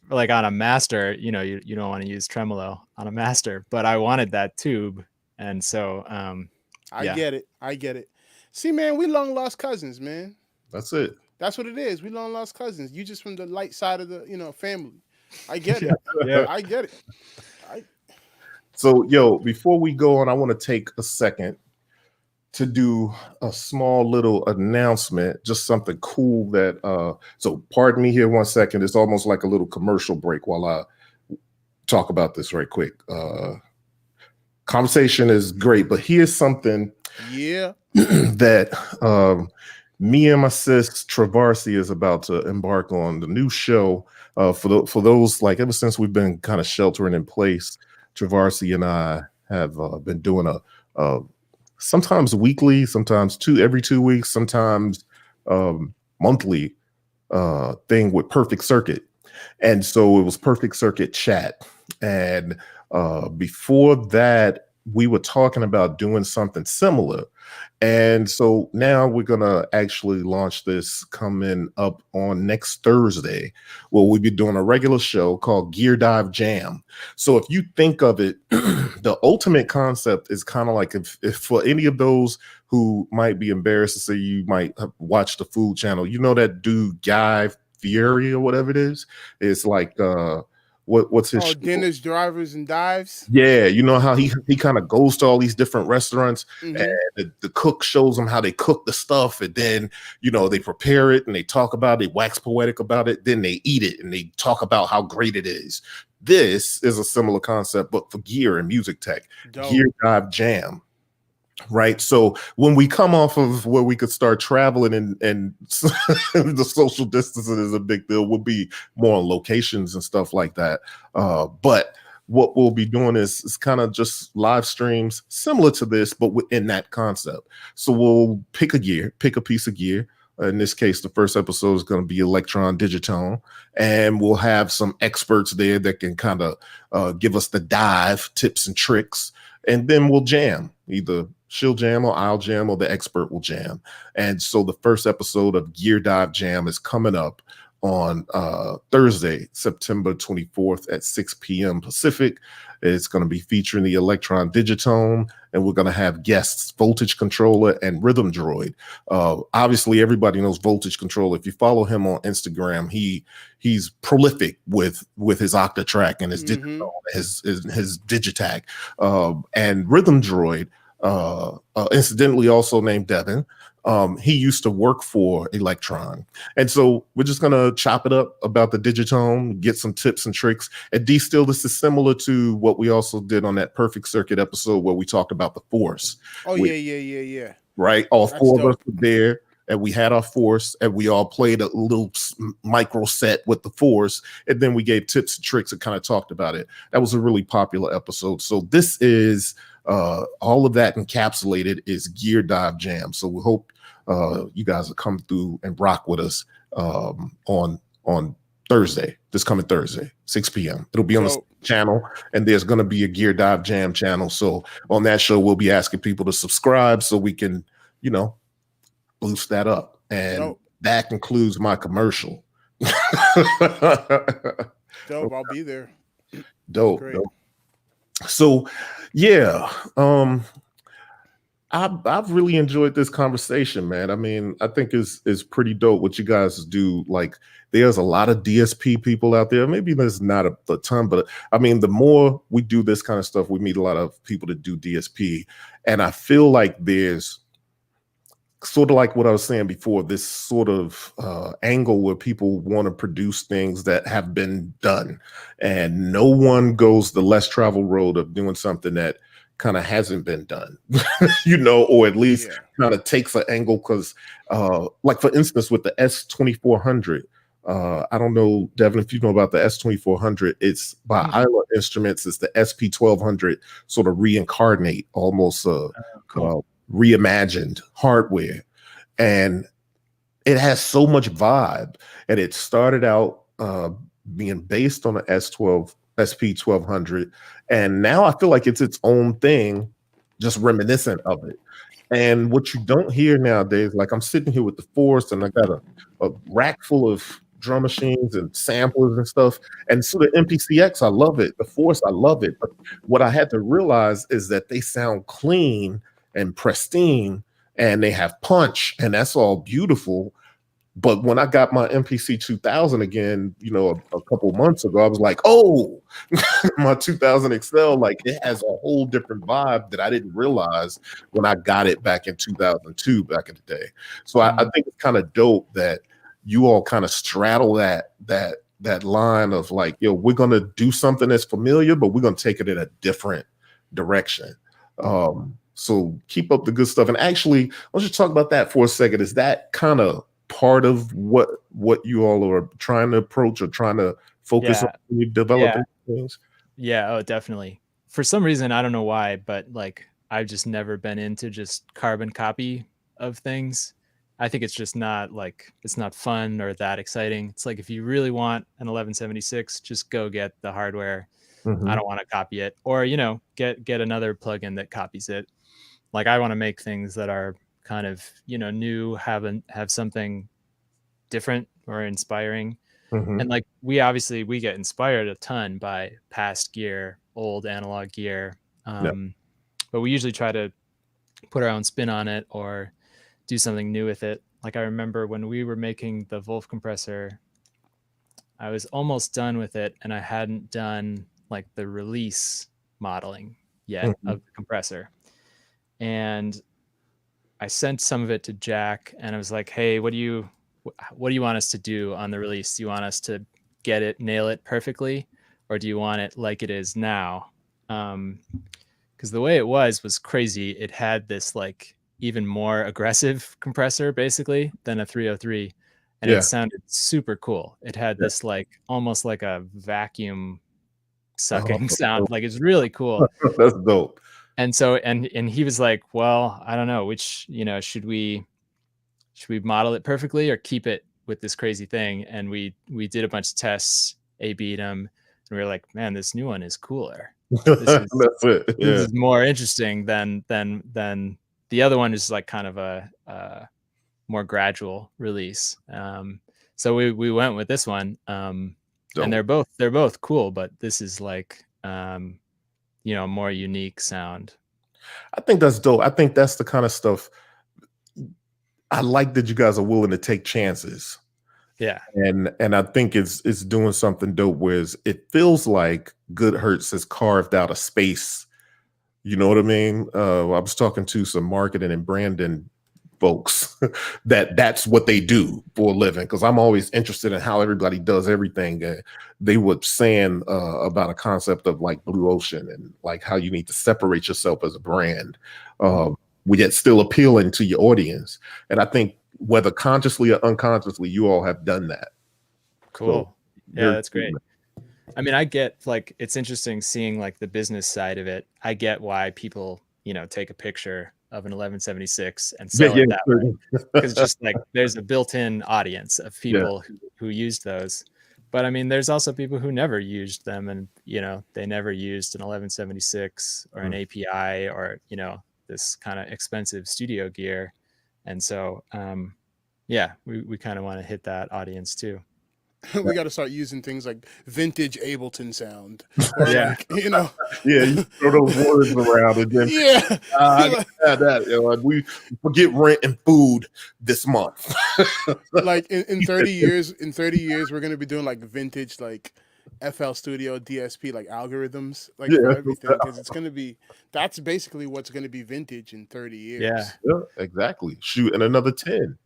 like on a master, you know, you don't want to use tremolo on a master, but I wanted that tube, and so I get it. See, man, we long lost cousins, man. That's it. That's what it is. We long lost cousins. You just from the light side of the, you know, family. I get it. I get it. So, yo, before we go on, I want to take a second to do a small little announcement, just something cool that, so pardon me here 1 second. It's almost like a little commercial break while I talk about this right quick. Conversation is great, but here's something that me and my sis Travarsi is about to embark on. The new show for those, like, ever since we've been kind of sheltering in place, Travarsi and I have been doing a sometimes weekly, sometimes every 2 weeks, sometimes monthly thing with Perfect Circuit. And so it was Perfect Circuit Chat. And before that, we were talking about doing something similar. And so now we're going to actually launch this coming up on next Thursday. Well, we'll be doing a regular show called Gear Dive Jam. So if you think of it, the ultimate concept is kind of like if for any of those who might be embarrassed to say you might watch the Food Channel, you know that dude Guy Fieri or whatever it is? It's like what's his show? Dinners, Drivers, and Dives. Yeah, you know how he kind of goes to all these different restaurants, and the cook shows them how they cook the stuff, and then, you know, they prepare it and they talk about it, they wax poetic about it, then they eat it and they talk about how great it is. This is a similar concept, but for gear and music tech. Dope. Gear Dive Jam. Right. So when we come off of where we could start traveling and the social distancing is a big deal, we'll be more on locations and stuff like that. But what we'll be doing is kind of just live streams similar to this, but within that concept. So we'll pick a piece of gear. In this case, the first episode is going to be Electron Digitone, and we'll have some experts there that can kind of give us the dive tips and tricks, and then we'll jam. Either she'll jam or I'll jam or the expert will jam. And so the first episode of Gear Dive Jam is coming up on Thursday, September 24th at 6 p.m. Pacific. It's going to be featuring the Electron Digitone, and we're going to have guests, Voltage Controller and Rhythm Droid. Obviously, everybody knows Voltage Controller. If you follow him on Instagram, he's prolific with his Octatrack and his Digitone, his Digitag. And Rhythm Droid, incidentally also named Devin, He used to work for Electron. And so we're just going to chop it up about the Digitone, get some tips and tricks. And D Still, this is similar to what we also did on that Perfect Circuit episode where we talked about the force. Oh, yeah. Right? All That's four of us dope. were there, and we had our force, and we all played a little micro set with the force, and then we gave tips and tricks and kind of talked about it. That was a really popular episode. So this is all of that encapsulated is Gear Dive Jam. So we hope you guys will come through and rock with us on Thursday, this coming Thursday, 6 p.m. It'll be on the channel, and there's going to be a Gear Dive Jam channel. So on that show, we'll be asking people to subscribe so we can, boost that up. And that concludes my commercial. Dope. I'll be there. Dope. So, yeah, I've really enjoyed this conversation, man. I mean, I think it's pretty dope what you guys do. Like, there's a lot of DSP people out there. Maybe there's not a ton, but I mean, the more we do this kind of stuff, we meet a lot of people that do DSP. And I feel like there's sort of like what I was saying before, this sort of angle where people want to produce things that have been done. And no one goes the less traveled road of doing something that kind of hasn't been done, or at least kind of takes an angle. Because like, for instance, with the S2400, I don't know, Devin, if you know about the S2400, it's by Isla Instruments. It's the SP1200 sort of reincarnate, almost reimagined hardware. And it has so much vibe. And it started out being based on the SP1200. And now I feel like it's its own thing, just reminiscent of it. And what you don't hear nowadays, like I'm sitting here with the Force and I got a rack full of drum machines and samplers and stuff. And so the MPCX, I love it. The Force, I love it. But what I had to realize is that they sound clean and pristine and they have punch, and that's all beautiful. But when I got my MPC 2000 again, a couple months ago, I was like, oh, my 2000 XL, like, it has a whole different vibe that I didn't realize when I got it back in 2002, back in the day. So I think it's kind of dope that you all kind of straddle that line of like, we're going to do something that's familiar, but we're going to take it in a different direction. So keep up the good stuff. And actually, let's just talk about that for a second. Is that kind of part of what you all are trying to approach or trying to focus on when you develop things? Yeah, oh, definitely. For some reason, I don't know why, but like, I've just never been into just carbon copy of things. I think it's just not it's not fun or that exciting. It's like, if you really want an 1176, just go get the hardware. I don't want to copy it, or, get another plugin that copies it. Like, I want to make things that are kind of, new, have something different or inspiring. And like, we get inspired a ton by past gear, old analog gear. But we usually try to put our own spin on it or do something new with it. Like, I remember when we were making the Wolf compressor, I was almost done with it, and I hadn't done like the release modeling yet of the compressor. And I sent some of it to Jack, and I was like, hey, what do you want us to do on the release? Do you want us to nail it perfectly, or do you want it like it is now? Because the way it was crazy. It had this like even more aggressive compressor basically than a 303, and it sounded super cool. It had this like almost like a vacuum sucking sound. Like, it's really cool. That's dope. And so, and he was like, well, I don't know which, should we model it perfectly or keep it with this crazy thing? And we did a bunch of tests, A/B'd them, and we were like, man, this new one is cooler. This is more interesting than the other one is like kind of a more gradual release. So we went with this one. And they're both cool, but this is like, more unique sound. I think that's dope. I think that's the kind of stuff I like, that you guys are willing to take chances. Yeah. And I think it's doing something dope, whereas it feels like Goodhertz has carved out a space. You know what I mean? I was talking to some marketing and branding folks that that's what they do for a living, because I'm always interested in how everybody does everything. They were saying about a concept of like blue ocean and like how you need to separate yourself as a brand, yet still appealing to your audience. And I think whether consciously or unconsciously, you all have done that. Cool. So, Yeah, that's great. I mean, I get like, it's interesting seeing like the business side of it. I get why people, you know, take a picture of an 1176 and sell it that way, because it's just like there's a built-in audience of people who used those. But I mean, there's also people who never used them, and you know, they never used an 1176 or an API or, you know, this kind of expensive studio gear. And so yeah, we kind of want to hit that audience too. We got to start using things like vintage Ableton sound, or Yeah. like, you know, you throw those words around and then that, you know, we forget rent and food this month. like in 30 years, we're gonna be doing like vintage like FL Studio DSP like algorithms like for everything, because it's gonna be, that's basically what's gonna be vintage in 30 years. Yeah, exactly. Shoot, and another 10.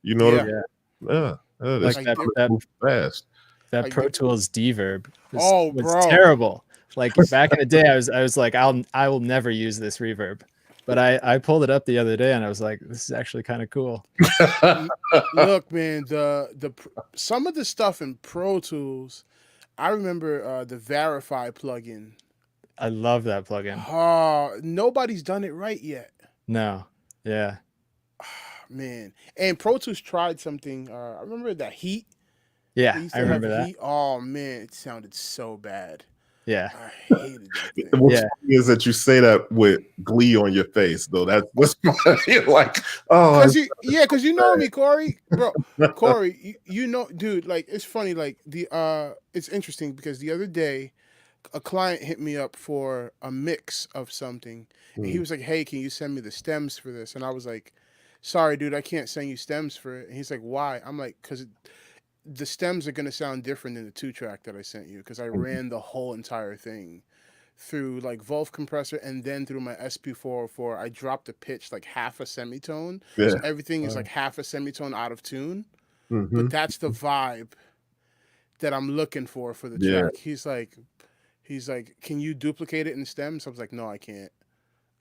You know what I mean? Like that fast. That like Pro Tools Deverb was bro, terrible. Like back in the day, I was like, I will never use this reverb. But I pulled it up the other day and I was like, this is actually kind of cool. Look, man, the some of the stuff in Pro Tools, I remember the Verify plugin. I love that plugin. Nobody's done it right yet. No. Yeah. Man, and Pro Tools tried something. I remember that Heat. Yeah, I remember that. Heat. Oh man, it sounded so bad. Yeah, I hated that thing. What's funny is that you say that with glee on your face, though. That's what's funny. Like, oh, because you know me, Corey, bro. Corey, you know, dude. Like, it's funny. Like it's interesting because the other day, a client hit me up for a mix of something, and he was like, "Hey, can you send me the stems for this?" And I was like, "Sorry, dude, I can't send you stems for it." And he's like, "Why?" I'm like, "Because the stems are going to sound different than the 2-track that I sent you, because I ran the whole entire thing through like Wolf compressor and then through my SP404. I dropped the pitch like half a semitone. So everything is like half a semitone out of tune. But that's the vibe that I'm looking for the track." He's like, "Can you duplicate it in stems?" I was like, "No, I can't."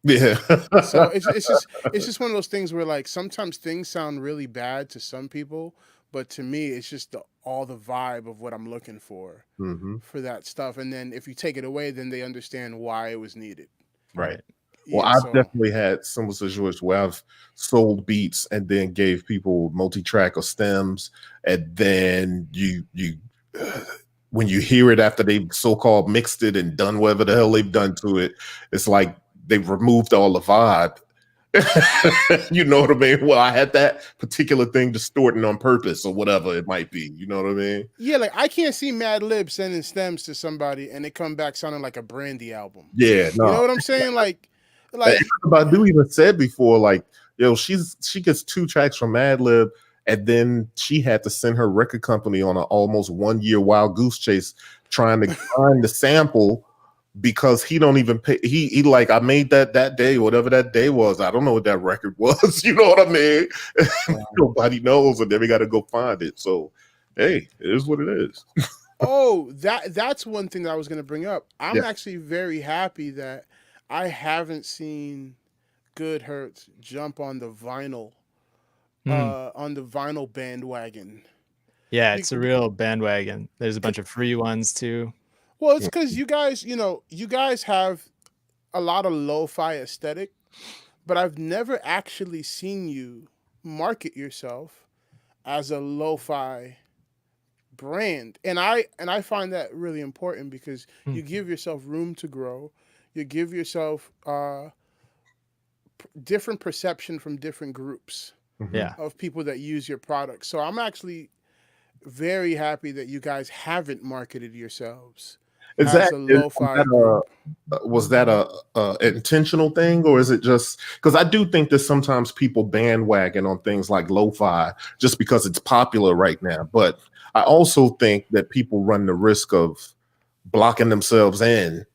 Yeah. So it's just one of those things where like sometimes things sound really bad to some people, but to me it's just all the vibe of what I'm looking for that stuff. And then if you take it away, then they understand why it was needed. Right. Well, I've definitely had similar situations where I've sold beats and then gave people multi-track or stems, and then you when you hear it after they've so-called mixed it and done whatever the hell they've done to it, it's like they've removed all the vibe. You know what I mean? Well, I had that particular thing distorting on purpose or whatever it might be. You know what I mean? Yeah, like I can't see Mad Lib sending stems to somebody and they come back sounding like a Brandy album. Yeah, no. You know what I'm saying? Like Badu even said before, like, yo, she gets 2 tracks from Mad Lib, and then she had to send her record company on an almost 1-year wild goose chase trying to find the sample, because he don't even pay. He like, I made that day, whatever that day was. I don't know what that record was. You know what I mean? Nobody knows, and then we got to go find it. So, hey, it is what it is. Oh, that's one thing that I was going to bring up. I'm actually very happy that I haven't seen Goodhertz jump on the vinyl bandwagon. Yeah, it's a real bandwagon. There's a bunch of free ones too. Well, it's because you guys have a lot of lo-fi aesthetic, but I've never actually seen you market yourself as a lo-fi brand. And I find that really important, because you give yourself room to grow. You give yourself different perception from different groups of people that use your product. So I'm actually very happy that you guys haven't marketed yourselves. Was that a intentional thing, or is it just because I do think that sometimes people bandwagon on things like lo-fi just because it's popular right now, but I also think that people run the risk of blocking themselves in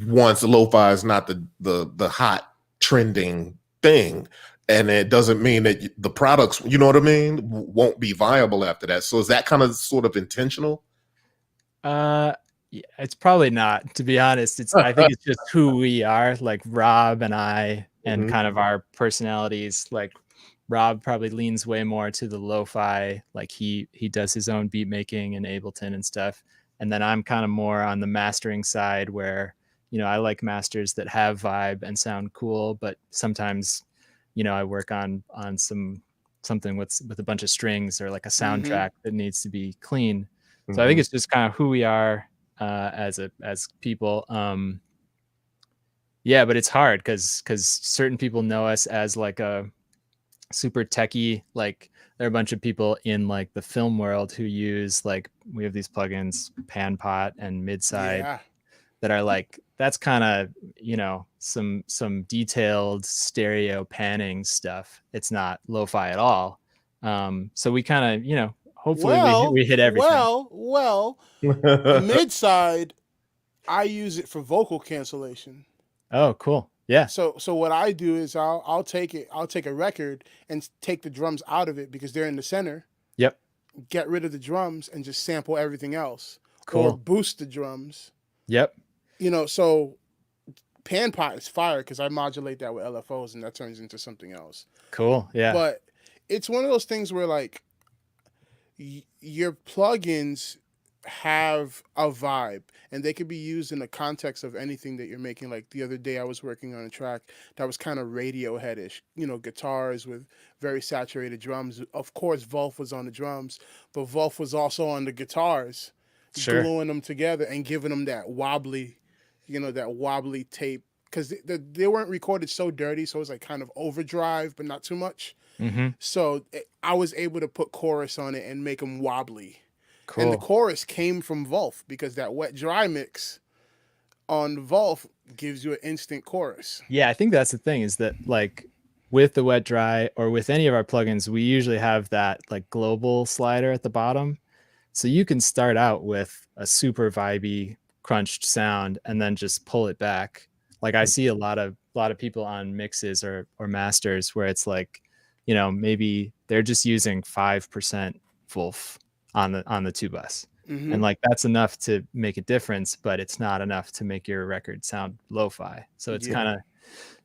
once lo-fi is not the hot trending thing, and it doesn't mean that the products, you know what I mean, won't be viable after that. So is that kind of sort of intentional? Yeah, it's probably not, to be honest. I think it's just who we are, like Rob and I, and kind of our personalities. Like Rob probably leans way more to the lo-fi, like he does his own beat making in Ableton and stuff. And then I'm kind of more on the mastering side, where I like masters that have vibe and sound cool, but sometimes I work on something with a bunch of strings, or like a soundtrack that needs to be clean. So I think it's just kind of who we are as people. Yeah, but it's hard because certain people know us as like a super techie. Like there are a bunch of people in like the film world who use, like, we have these plugins, Panpot and Midside, that are like, that's kind of some detailed stereo panning stuff. It's not lo-fi at all. So we kind of hopefully we hit everything. Well, Midside, I use it for vocal cancellation. Oh, cool. Yeah. So what I do is I'll take a record and take the drums out of it because they're in the center. Yep. Get rid of the drums and just sample everything else. Cool. Or boost the drums. Yep. So Panpot is fire because I modulate that with LFOs and that turns into something else. Cool. Yeah. But it's one of those things where like your plugins have a vibe and they could be used in the context of anything that you're making. Like the other day I was working on a track that was kind of Radiohead-ish, guitars with very saturated drums. Of course, Wolf was on the drums, but Wolf was also on the guitars, gluing them together and giving them that wobbly, that wobbly tape. Because they weren't recorded so dirty, so it was like kind of overdrive, but not too much. So I was able to put chorus on it and make them wobbly. Cool. And the chorus came from Wolf because that wet dry mix on Wolf gives you an instant chorus. Yeah, I think that's the thing, is that like with the wet dry or with any of our plugins, we usually have that like global slider at the bottom. So you can start out with a super vibey crunched sound and then just pull it back. Like I see a lot of people on mixes or masters where it's like, maybe they're just using 5% Wolf on the 2 bus. And like that's enough to make a difference, but it's not enough to make your record sound lo-fi. So it's kind of,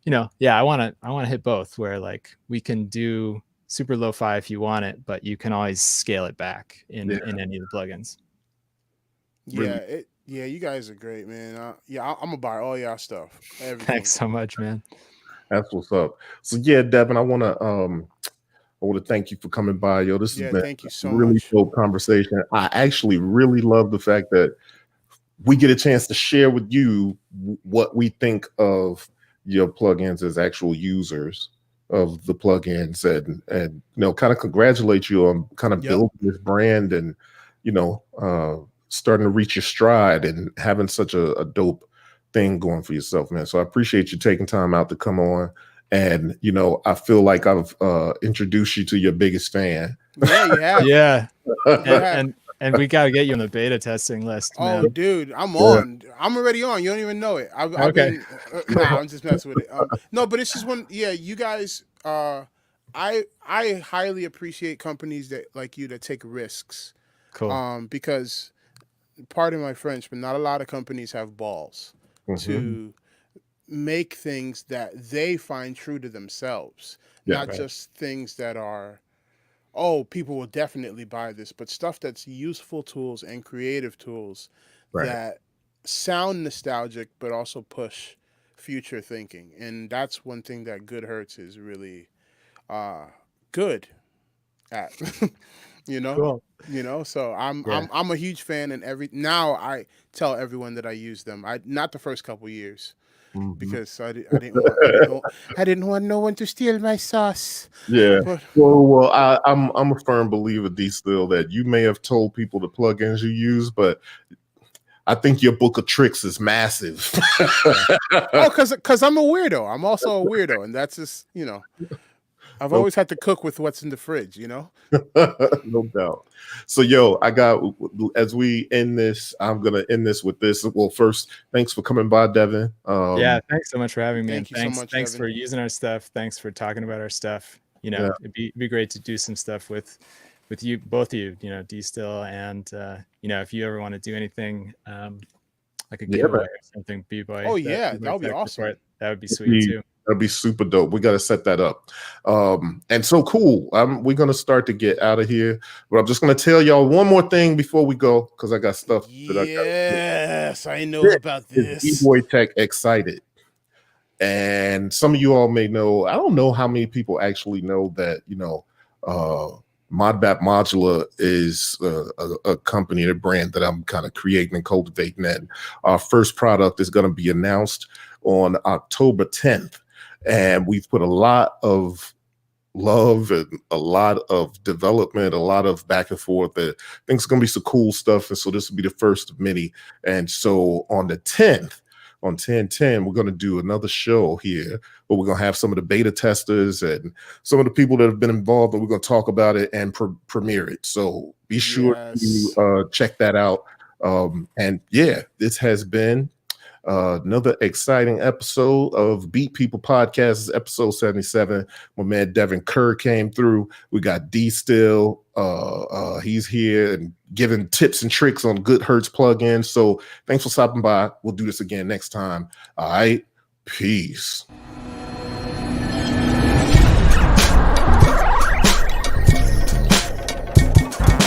I want to hit both, where like we can do super lo-fi if you want it, but you can always scale it back in any of the plugins. Yeah, you guys are great, man. I'm gonna buy all y'all stuff. Everything. Thanks so much, man. That's what's up. So yeah, Devin, I want to thank you for coming by. Yo, this has been thank you so really much. dope conversation. I actually really love the fact that we get a chance to share with you what we think of your plugins as actual users of the plugins, and kind of congratulate you on kind of building this brand and starting to reach your stride and having such a dope thing going for yourself, man. So I appreciate you taking time out to come on. And, I feel like I've introduced you to your biggest fan. Yeah, you have. Yeah. And we got to get you on the beta testing list, man. Oh, dude, I'm on. I'm already on. You don't even know it. I've been, I'm just messing with it. No, but it's just you guys, I highly appreciate companies that like you that take risks. Cool. Because, pardon my French, but not a lot of companies have balls to make things that they find true to themselves, not just things that are, people will definitely buy this, but stuff that's useful tools and creative tools that sound nostalgic, but also push future thinking. And that's one thing that Goodhertz is really good at. Cool. So I'm a huge fan, and now I tell everyone that I use them. Not the first couple years. Because I didn't want no one to steal my sauce. Yeah. But, well, I'm a firm believer, D. Still, that you may have told people the plugins you use, but I think your book of tricks is massive. Because I'm a weirdo. I'm also a weirdo, and that's just I've No, always had to cook with what's in the fridge, you know? no doubt. So, yo, as we end this, I'm going to end this with this. Well, first, thanks for coming by, Devin. Yeah, thanks so much for having me, and Thank you so much, thanks Devin. for using our stuff. Thanks for talking about our stuff. You know, Yeah. it'd be great to do some stuff with you, both of you. You know, D-Still, and you know, if you ever want to do anything like a Yeah, giveaway man. or something, B-Boy. Oh, yeah, B-Boy that would be Tech awesome. support, that would be sweet too. That'd be super dope. We got to set that up. And so cool. We're going to start to get out of here, but I'm just going to tell y'all one more thing before we go, because I got stuff that I got. Yes, I know about Is this. B-Boy Tech excited? And some of you all may know, I don't know how many people actually know that, Modbap Modular is a company, a brand that I'm kind of creating and cultivating. And our first product is going to be announced on October 10th. And we've put a lot of love and a lot of development, a lot of back and forth. I think it's going to be some cool stuff. And so this will be the first of many. And so on the 10th, on 10/10, we're going to do another show here, but we're going to have some of the beta testers and some of the people that have been involved, and we're going to talk about it and premiere it. So be sure to check that out. And yeah, this has been another exciting episode of Beatppl Podcast. This is episode 77. My man Devin Kerr came through. We got D-Still. He's here and giving tips and tricks on Goodhertz plugins. So thanks for stopping by. We'll do this again next time. All right. Peace.